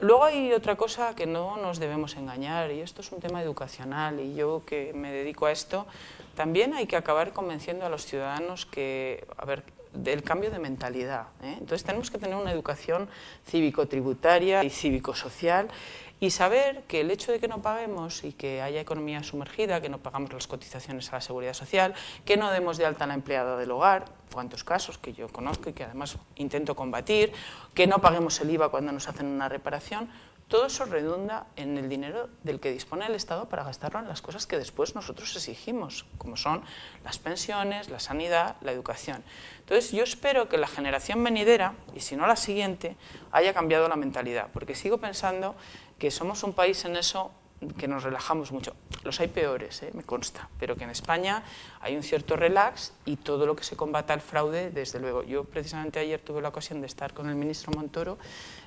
Luego hay otra cosa que no nos debemos engañar, y esto es un tema educacional, y yo que me dedico a esto, también hay que acabar convenciendo a los ciudadanos que, a ver, del cambio de mentalidad, Entonces tenemos que tener una educación cívico-tributaria y cívico-social, y saber que el hecho de que no paguemos y que haya economía sumergida, que no pagamos las cotizaciones a la seguridad social, que no demos de alta a la empleada del hogar, cuantos casos que yo conozco y que además intento combatir, que no paguemos el IVA cuando nos hacen una reparación, todo eso redunda en el dinero del que dispone el Estado para gastarlo en las cosas que después nosotros exigimos, como son las pensiones, la sanidad, la educación. Entonces yo espero que la generación venidera, y si no la siguiente, haya cambiado la mentalidad, porque sigo pensando que somos un país en eso que nos relajamos mucho. Los hay peores, me consta, pero que en España hay un cierto relax y todo lo que se combata el fraude, desde luego. Yo precisamente ayer tuve la ocasión de estar con el ministro Montoro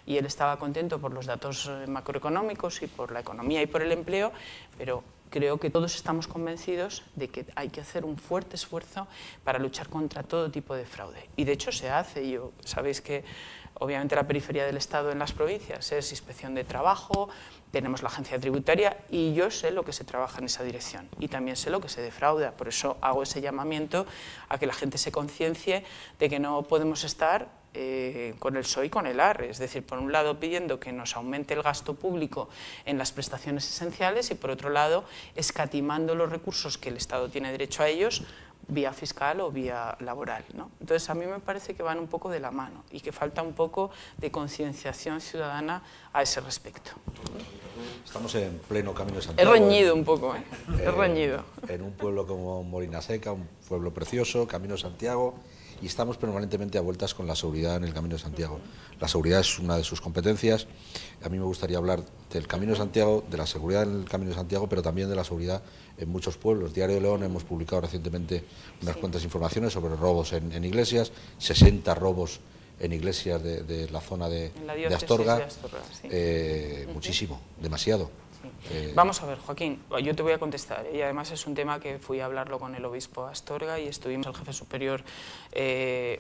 y él estaba contento por los datos macroeconómicos y por la economía y por el empleo, pero creo que todos estamos convencidos de que hay que hacer un fuerte esfuerzo para luchar contra todo tipo de fraude. Y de hecho se hace. Sabéis que obviamente la periferia del Estado en las provincias es inspección de trabajo, tenemos la agencia tributaria y yo sé lo que se trabaja en esa dirección y también sé lo que se defrauda. Por eso hago ese llamamiento a que la gente se conciencie de que no podemos estar con el PSOE y con el ARRE, es decir, por un lado pidiendo que nos aumente el gasto público en las prestaciones esenciales y por otro lado escatimando los recursos que el Estado tiene derecho a ellos vía fiscal o vía laboral, ¿no? Entonces a mí me parece que van un poco de la mano y que falta un poco de concienciación ciudadana a ese respecto. Estamos en pleno Camino de Santiago. He reñido un poco, he reñido. En un pueblo como Molinaseca, un pueblo precioso, Camino de Santiago, y estamos permanentemente a vueltas con la seguridad en el Camino de Santiago. La seguridad es una de sus competencias. A mí me gustaría hablar del Camino de Santiago, de la seguridad en el Camino de Santiago, pero también de la seguridad en muchos pueblos. Diario de León hemos publicado recientemente unas cuantas informaciones sobre robos en iglesias, 60 robos en iglesias de la zona de Astorga, muchísimo, demasiado. Vamos a ver, Joaquín, yo te voy a contestar y además es un tema que fui a hablarlo con el obispo de Astorga y estuvimos el jefe superior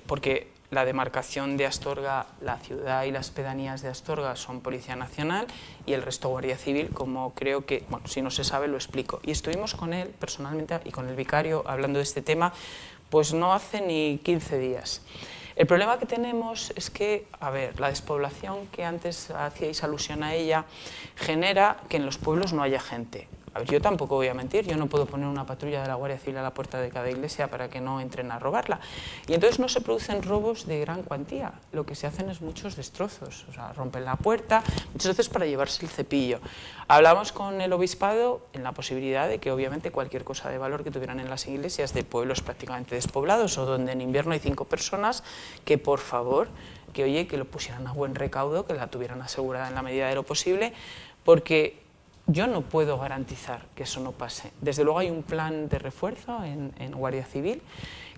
porque la demarcación de Astorga, la ciudad y las pedanías de Astorga son Policía Nacional y el resto Guardia Civil, como creo que, bueno, si no se sabe lo explico. Y estuvimos con él personalmente y con el vicario hablando de este tema, pues no hace ni 15 días. El problema que tenemos es que, a ver, la despoblación que antes hacíais alusión a ella genera que en los pueblos no haya gente. A ver, yo tampoco voy a mentir, yo no puedo poner una patrulla de la Guardia Civil a la puerta de cada iglesia para que no entren a robarla. Y entonces no se producen robos de gran cuantía, lo que se hacen es muchos destrozos, o sea, rompen la puerta, muchas veces para llevarse el cepillo. Hablamos con el obispado en la posibilidad de que obviamente cualquier cosa de valor que tuvieran en las iglesias de pueblos prácticamente despoblados o donde en invierno hay 5 personas, que por favor, que oye, que lo pusieran a buen recaudo, que la tuvieran asegurada en la medida de lo posible, porque yo no puedo garantizar que eso no pase. Desde luego hay un plan de refuerzo en Guardia Civil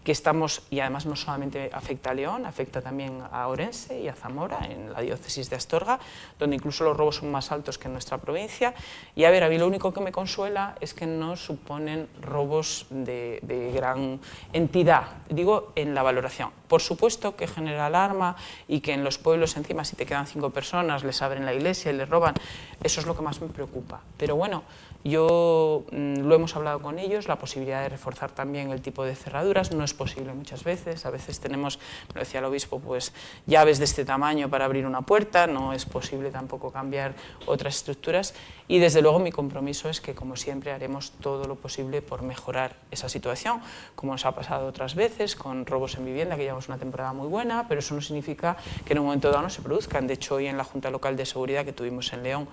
que estamos, y además no solamente afecta a León, afecta también a Orense y a Zamora, en la diócesis de Astorga, donde incluso los robos son más altos que en nuestra provincia. Y a ver, a mí lo único que me consuela es que no suponen robos de gran entidad, digo, en la valoración. Por supuesto que genera alarma y que en los pueblos encima, si te quedan 5 personas, les abren la iglesia y les roban, eso es lo que más me preocupa. Pero bueno, yo lo hemos hablado con ellos, la posibilidad de reforzar también el tipo de cerraduras, no es posible muchas veces, a veces tenemos, me lo decía el obispo, pues llaves de este tamaño para abrir una puerta, no es posible tampoco cambiar otras estructuras y desde luego mi compromiso es que como siempre haremos todo lo posible por mejorar esa situación, como nos ha pasado otras veces con robos en vivienda, que llevamos una temporada muy buena, pero eso no significa que en un momento dado no se produzcan. De hecho, hoy en la Junta Local de Seguridad que tuvimos en León,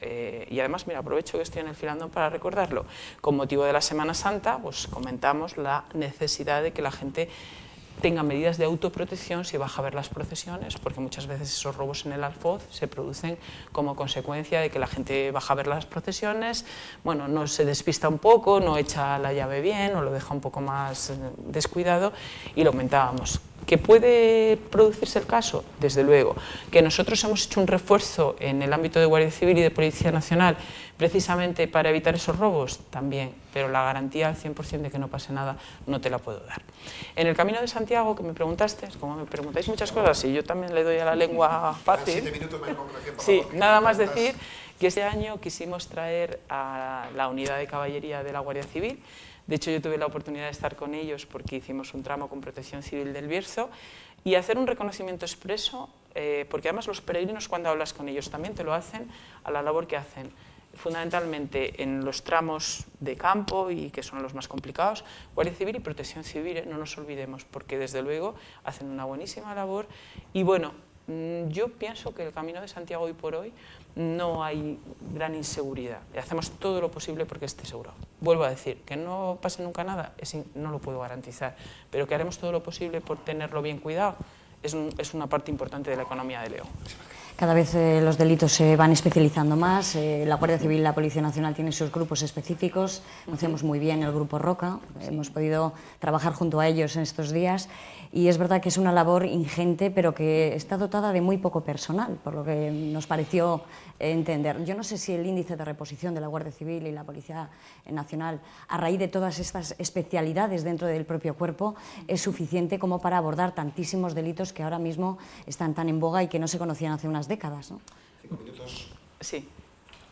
y además, mira, aprovecho que estoy en el Filandón para recordarlo, con motivo de la Semana Santa, pues comentamos la necesidad de que la gente tenga medidas de autoprotección si baja a ver las procesiones, porque muchas veces esos robos en el Alfoz se producen como consecuencia de que la gente baja a ver las procesiones, bueno, no se despista un poco, no echa la llave bien o lo deja un poco más descuidado y lo comentábamos. ¿Que puede producirse el caso? Desde luego. ¿Que nosotros hemos hecho un refuerzo en el ámbito de Guardia Civil y de Policía Nacional precisamente para evitar esos robos? También, pero la garantía al 100% de que no pase nada no te la puedo dar. En el Camino de Santiago, que me preguntaste, como me preguntáis muchas cosas y yo también le doy a la lengua fácil, 7 minutos de concreción, por sí, favor, nada más decir que este año quisimos traer a la unidad de caballería de la Guardia Civil. De hecho, yo tuve la oportunidad de estar con ellos porque hicimos un tramo con Protección Civil del Bierzo y hacer un reconocimiento expreso, porque además los peregrinos cuando hablas con ellos también te lo hacen a la labor que hacen, fundamentalmente en los tramos de campo y que son los más complicados, Guardia Civil y Protección Civil, no nos olvidemos, porque desde luego hacen una buenísima labor y bueno, yo pienso que el Camino de Santiago hoy por hoy no hay gran inseguridad. Hacemos todo lo posible porque esté seguro. Vuelvo a decir, que no pase nunca nada, no lo puedo garantizar, pero que haremos todo lo posible por tenerlo bien cuidado, es una parte importante de la economía de León. Cada vez los delitos se van especializando más, la Guardia Civil y la Policía Nacional tienen sus grupos específicos, conocemos muy bien el Grupo Roca, hemos podido trabajar junto a ellos en estos días y es verdad que es una labor ingente pero que está dotada de muy poco personal, por lo que nos pareció entender. Yo no sé si el índice de reposición de la Guardia Civil y la Policía Nacional a raíz de todas estas especialidades dentro del propio cuerpo es suficiente como para abordar tantísimos delitos que ahora mismo están tan en boga y que no se conocían hace unas décadas, ¿no? 5 minutos. Sí.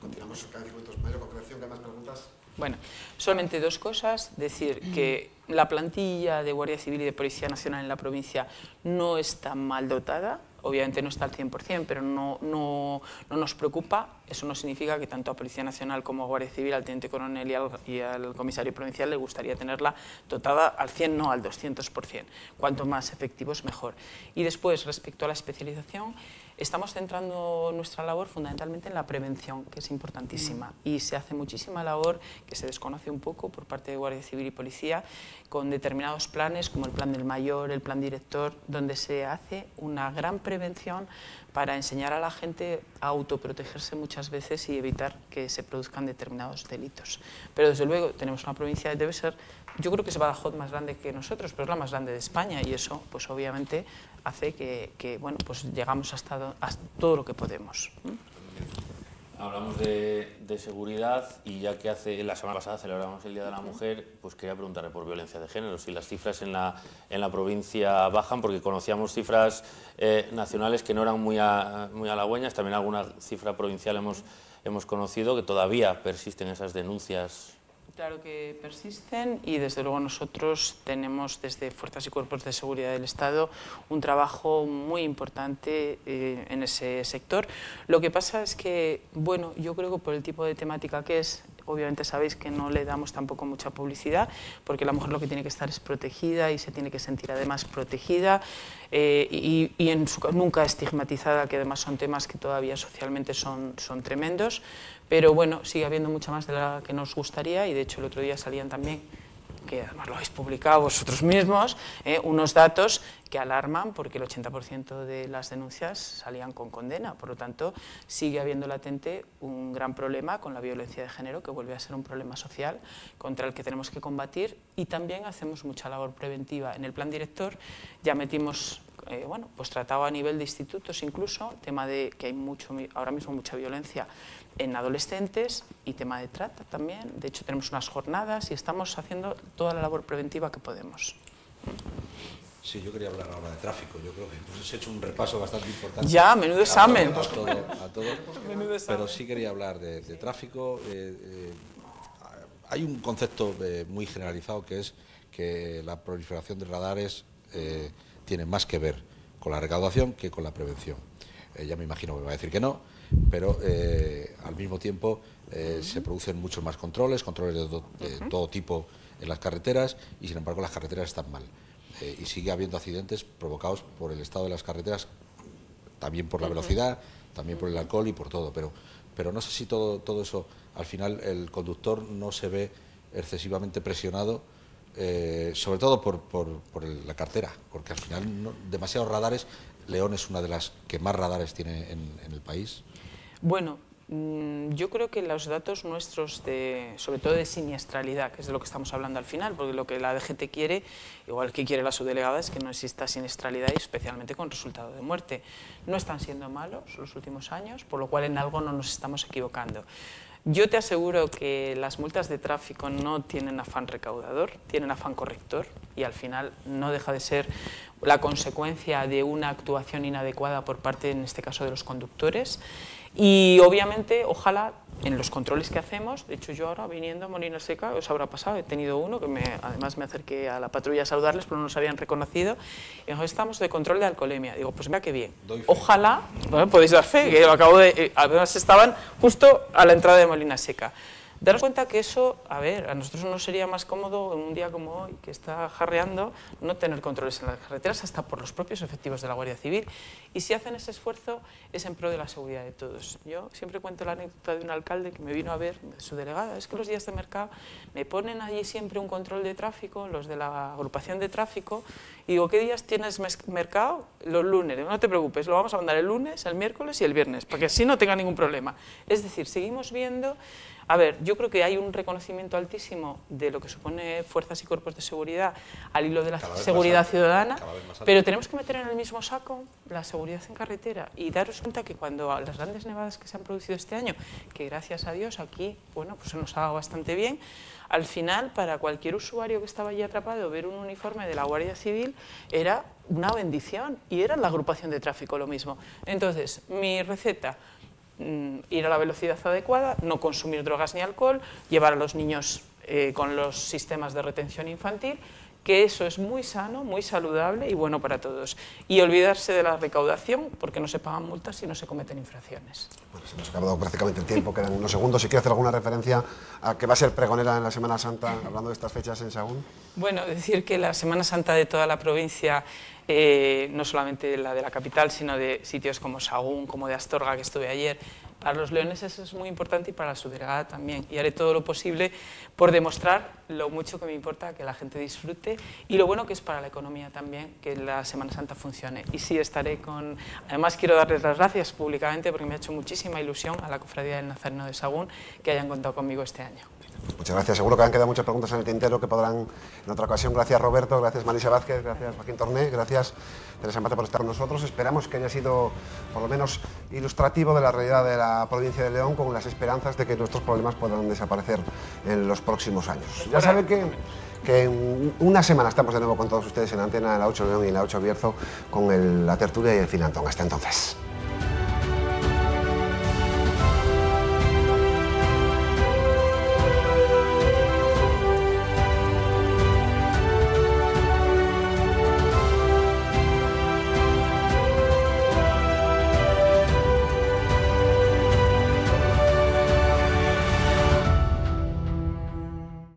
Continuamos cada 5 minutos. Mayor concreción, ¿qué más preguntas? Bueno, solamente dos cosas. Decir que la plantilla de Guardia Civil y de Policía Nacional en la provincia no está mal dotada. Obviamente no está al 100%, pero no nos preocupa. Eso no significa que tanto a Policía Nacional como a Guardia Civil, al Teniente Coronel y al Comisario Provincial le gustaría tenerla dotada al 100%, no al 200%. Cuanto más efectivos, mejor. Y después, respecto a la especialización, estamos centrando nuestra labor fundamentalmente en la prevención, que es importantísima. Y se hace muchísima labor, que se desconoce un poco por parte de Guardia Civil y Policía, con determinados planes, como el Plan del Mayor, el Plan Director, donde se hace una gran prevención para enseñar a la gente a autoprotegerse muchas veces y evitar que se produzcan determinados delitos. Pero desde luego tenemos una provincia que debe ser, yo creo que es Badajoz más grande que nosotros, pero es la más grande de España y eso pues obviamente hace que bueno, pues llegamos hasta todo lo que podemos. Hablamos de seguridad y ya que la semana pasada celebramos el Día de la Mujer, pues quería preguntarle por violencia de género, si las cifras en la provincia bajan, porque conocíamos cifras nacionales que no eran muy halagüeñas, también alguna cifra provincial hemos conocido, que todavía persisten esas denuncias. Claro que persisten y desde luego nosotros tenemos desde Fuerzas y Cuerpos de Seguridad del Estado un trabajo muy importante en ese sector. Lo que pasa es que, bueno, yo creo que por el tipo de temática que es, obviamente sabéis que no le damos tampoco mucha publicidad, porque la mujer lo que tiene que estar es protegida y se tiene que sentir además protegida y nunca estigmatizada, que además son temas que todavía socialmente son tremendos, pero bueno, sigue habiendo mucha más de la que nos gustaría y de hecho el otro día salían también que además lo habéis publicado vosotros mismos, unos datos que alarman porque el 80% de las denuncias salían con condena. Por lo tanto, sigue habiendo latente un gran problema con la violencia de género, que vuelve a ser un problema social contra el que tenemos que combatir, y también hacemos mucha labor preventiva. En el plan director ya metimos, bueno, pues tratado a nivel de institutos incluso, tema de que hay ahora mismo mucha violencia en adolescentes y tema de trata también. De hecho, tenemos unas jornadas y estamos haciendo toda la labor preventiva que podemos. Sí, yo quería hablar ahora de tráfico. Yo creo que hemos hecho un repaso bastante importante. Ya, menudo examen. A todo, pero sí quería hablar de tráfico. Hay un concepto muy generalizado, que es que la proliferación de radares tiene más que ver con la recaudación que con la prevención. Ya me imagino que me va a decir que no, pero al mismo tiempo se producen muchos más controles de todo tipo en las carreteras, y sin embargo las carreteras están mal. Y sigue habiendo accidentes provocados por el estado de las carreteras, también por la velocidad, también por el alcohol y por todo, pero no sé si todo eso, al final el conductor no se ve excesivamente presionado, sobre todo por la cartera, porque al final demasiados radares. León es una de las que más radares tiene en el país. Bueno, yo creo que los datos nuestros, sobre todo de siniestralidad, que es de lo que estamos hablando al final, porque lo que la DGT quiere, igual que quiere la subdelegada, es que no exista siniestralidad, y especialmente con resultado de muerte. No están siendo malos los últimos años, por lo cual en algo no nos estamos equivocando. Yo te aseguro que las multas de tráfico no tienen afán recaudador, tienen afán corrector, y al final no deja de ser la consecuencia de una actuación inadecuada por parte, en este caso, de los conductores. Y obviamente, ojalá, en los controles que hacemos, de hecho yo ahora viniendo a Molina Seca, os habrá pasado, he tenido uno que además me acerqué a la patrulla a saludarles, pero no nos habían reconocido, y nosotros estamos de control de alcoholemia. Digo, pues mira qué bien, ojalá, bueno, podéis dar fe, que lo acabo de, además estaban justo a la entrada de Molina Seca. Daros cuenta que eso, a ver, a nosotros nos sería más cómodo en un día como hoy, que está jarreando, no tener controles en las carreteras, hasta por los propios efectivos de la Guardia Civil. Y si hacen ese esfuerzo, es en pro de la seguridad de todos. Yo siempre cuento la anécdota de un alcalde que me vino a ver, su delegada, es que los días de mercado me ponen allí siempre un control de tráfico, los de la agrupación de tráfico, y digo, ¿qué días tienes mercado? Los lunes. Digo, no te preocupes, lo vamos a mandar el lunes, el miércoles y el viernes, para que así no tenga ningún problema. Es decir, seguimos viendo. A ver, yo creo que hay un reconocimiento altísimo de lo que supone fuerzas y cuerpos de seguridad al hilo de la seguridad ciudadana, pero tenemos que meter en el mismo saco la seguridad en carretera y daros cuenta que cuando las grandes nevadas que se han producido este año, que gracias a Dios aquí, bueno, pues se nos ha dado bastante bien, al final para cualquier usuario que estaba allí atrapado, ver un uniforme de la Guardia Civil era una bendición, y era la agrupación de tráfico lo mismo. Entonces, mi receta: ir a la velocidad adecuada, no consumir drogas ni alcohol, llevar a los niños con los sistemas de retención infantil, que eso es muy sano, muy saludable y bueno para todos. Y olvidarse de la recaudación, porque no se pagan multas y no se cometen infracciones. Bueno, se nos ha acabado prácticamente el tiempo, quedan unos segundos. Si quiere hacer alguna referencia a que va a ser pregonera en la Semana Santa, hablando de estas fechas en Sahagún. Bueno, decir que la Semana Santa de toda la provincia, no solamente la de la capital, sino de sitios como Sahagún, como de Astorga, que estuve ayer, para los leoneses es muy importante, y para la subdelegada también, y haré todo lo posible por demostrar lo mucho que me importa que la gente disfrute, y lo bueno que es para la economía también que la Semana Santa funcione. Y sí, estaré con... Además quiero darles las gracias públicamente, porque me ha hecho muchísima ilusión a la Cofradía del Nazareno de Sahagún que hayan contado conmigo este año. Muchas gracias. Seguro que han quedado muchas preguntas en el tintero que podrán en otra ocasión. Gracias, Roberto, gracias, Marisa Vázquez, gracias, Joaquín Torné, gracias, Teresa Mate, por estar con nosotros. Esperamos que haya sido por lo menos ilustrativo de la realidad de la provincia de León, con las esperanzas de que nuestros problemas puedan desaparecer en los próximos años. Ya saben que en una semana estamos de nuevo con todos ustedes en Antena, en la 8 León y en la 8 Bierzo, con la tertulia y el Finantón. Hasta entonces.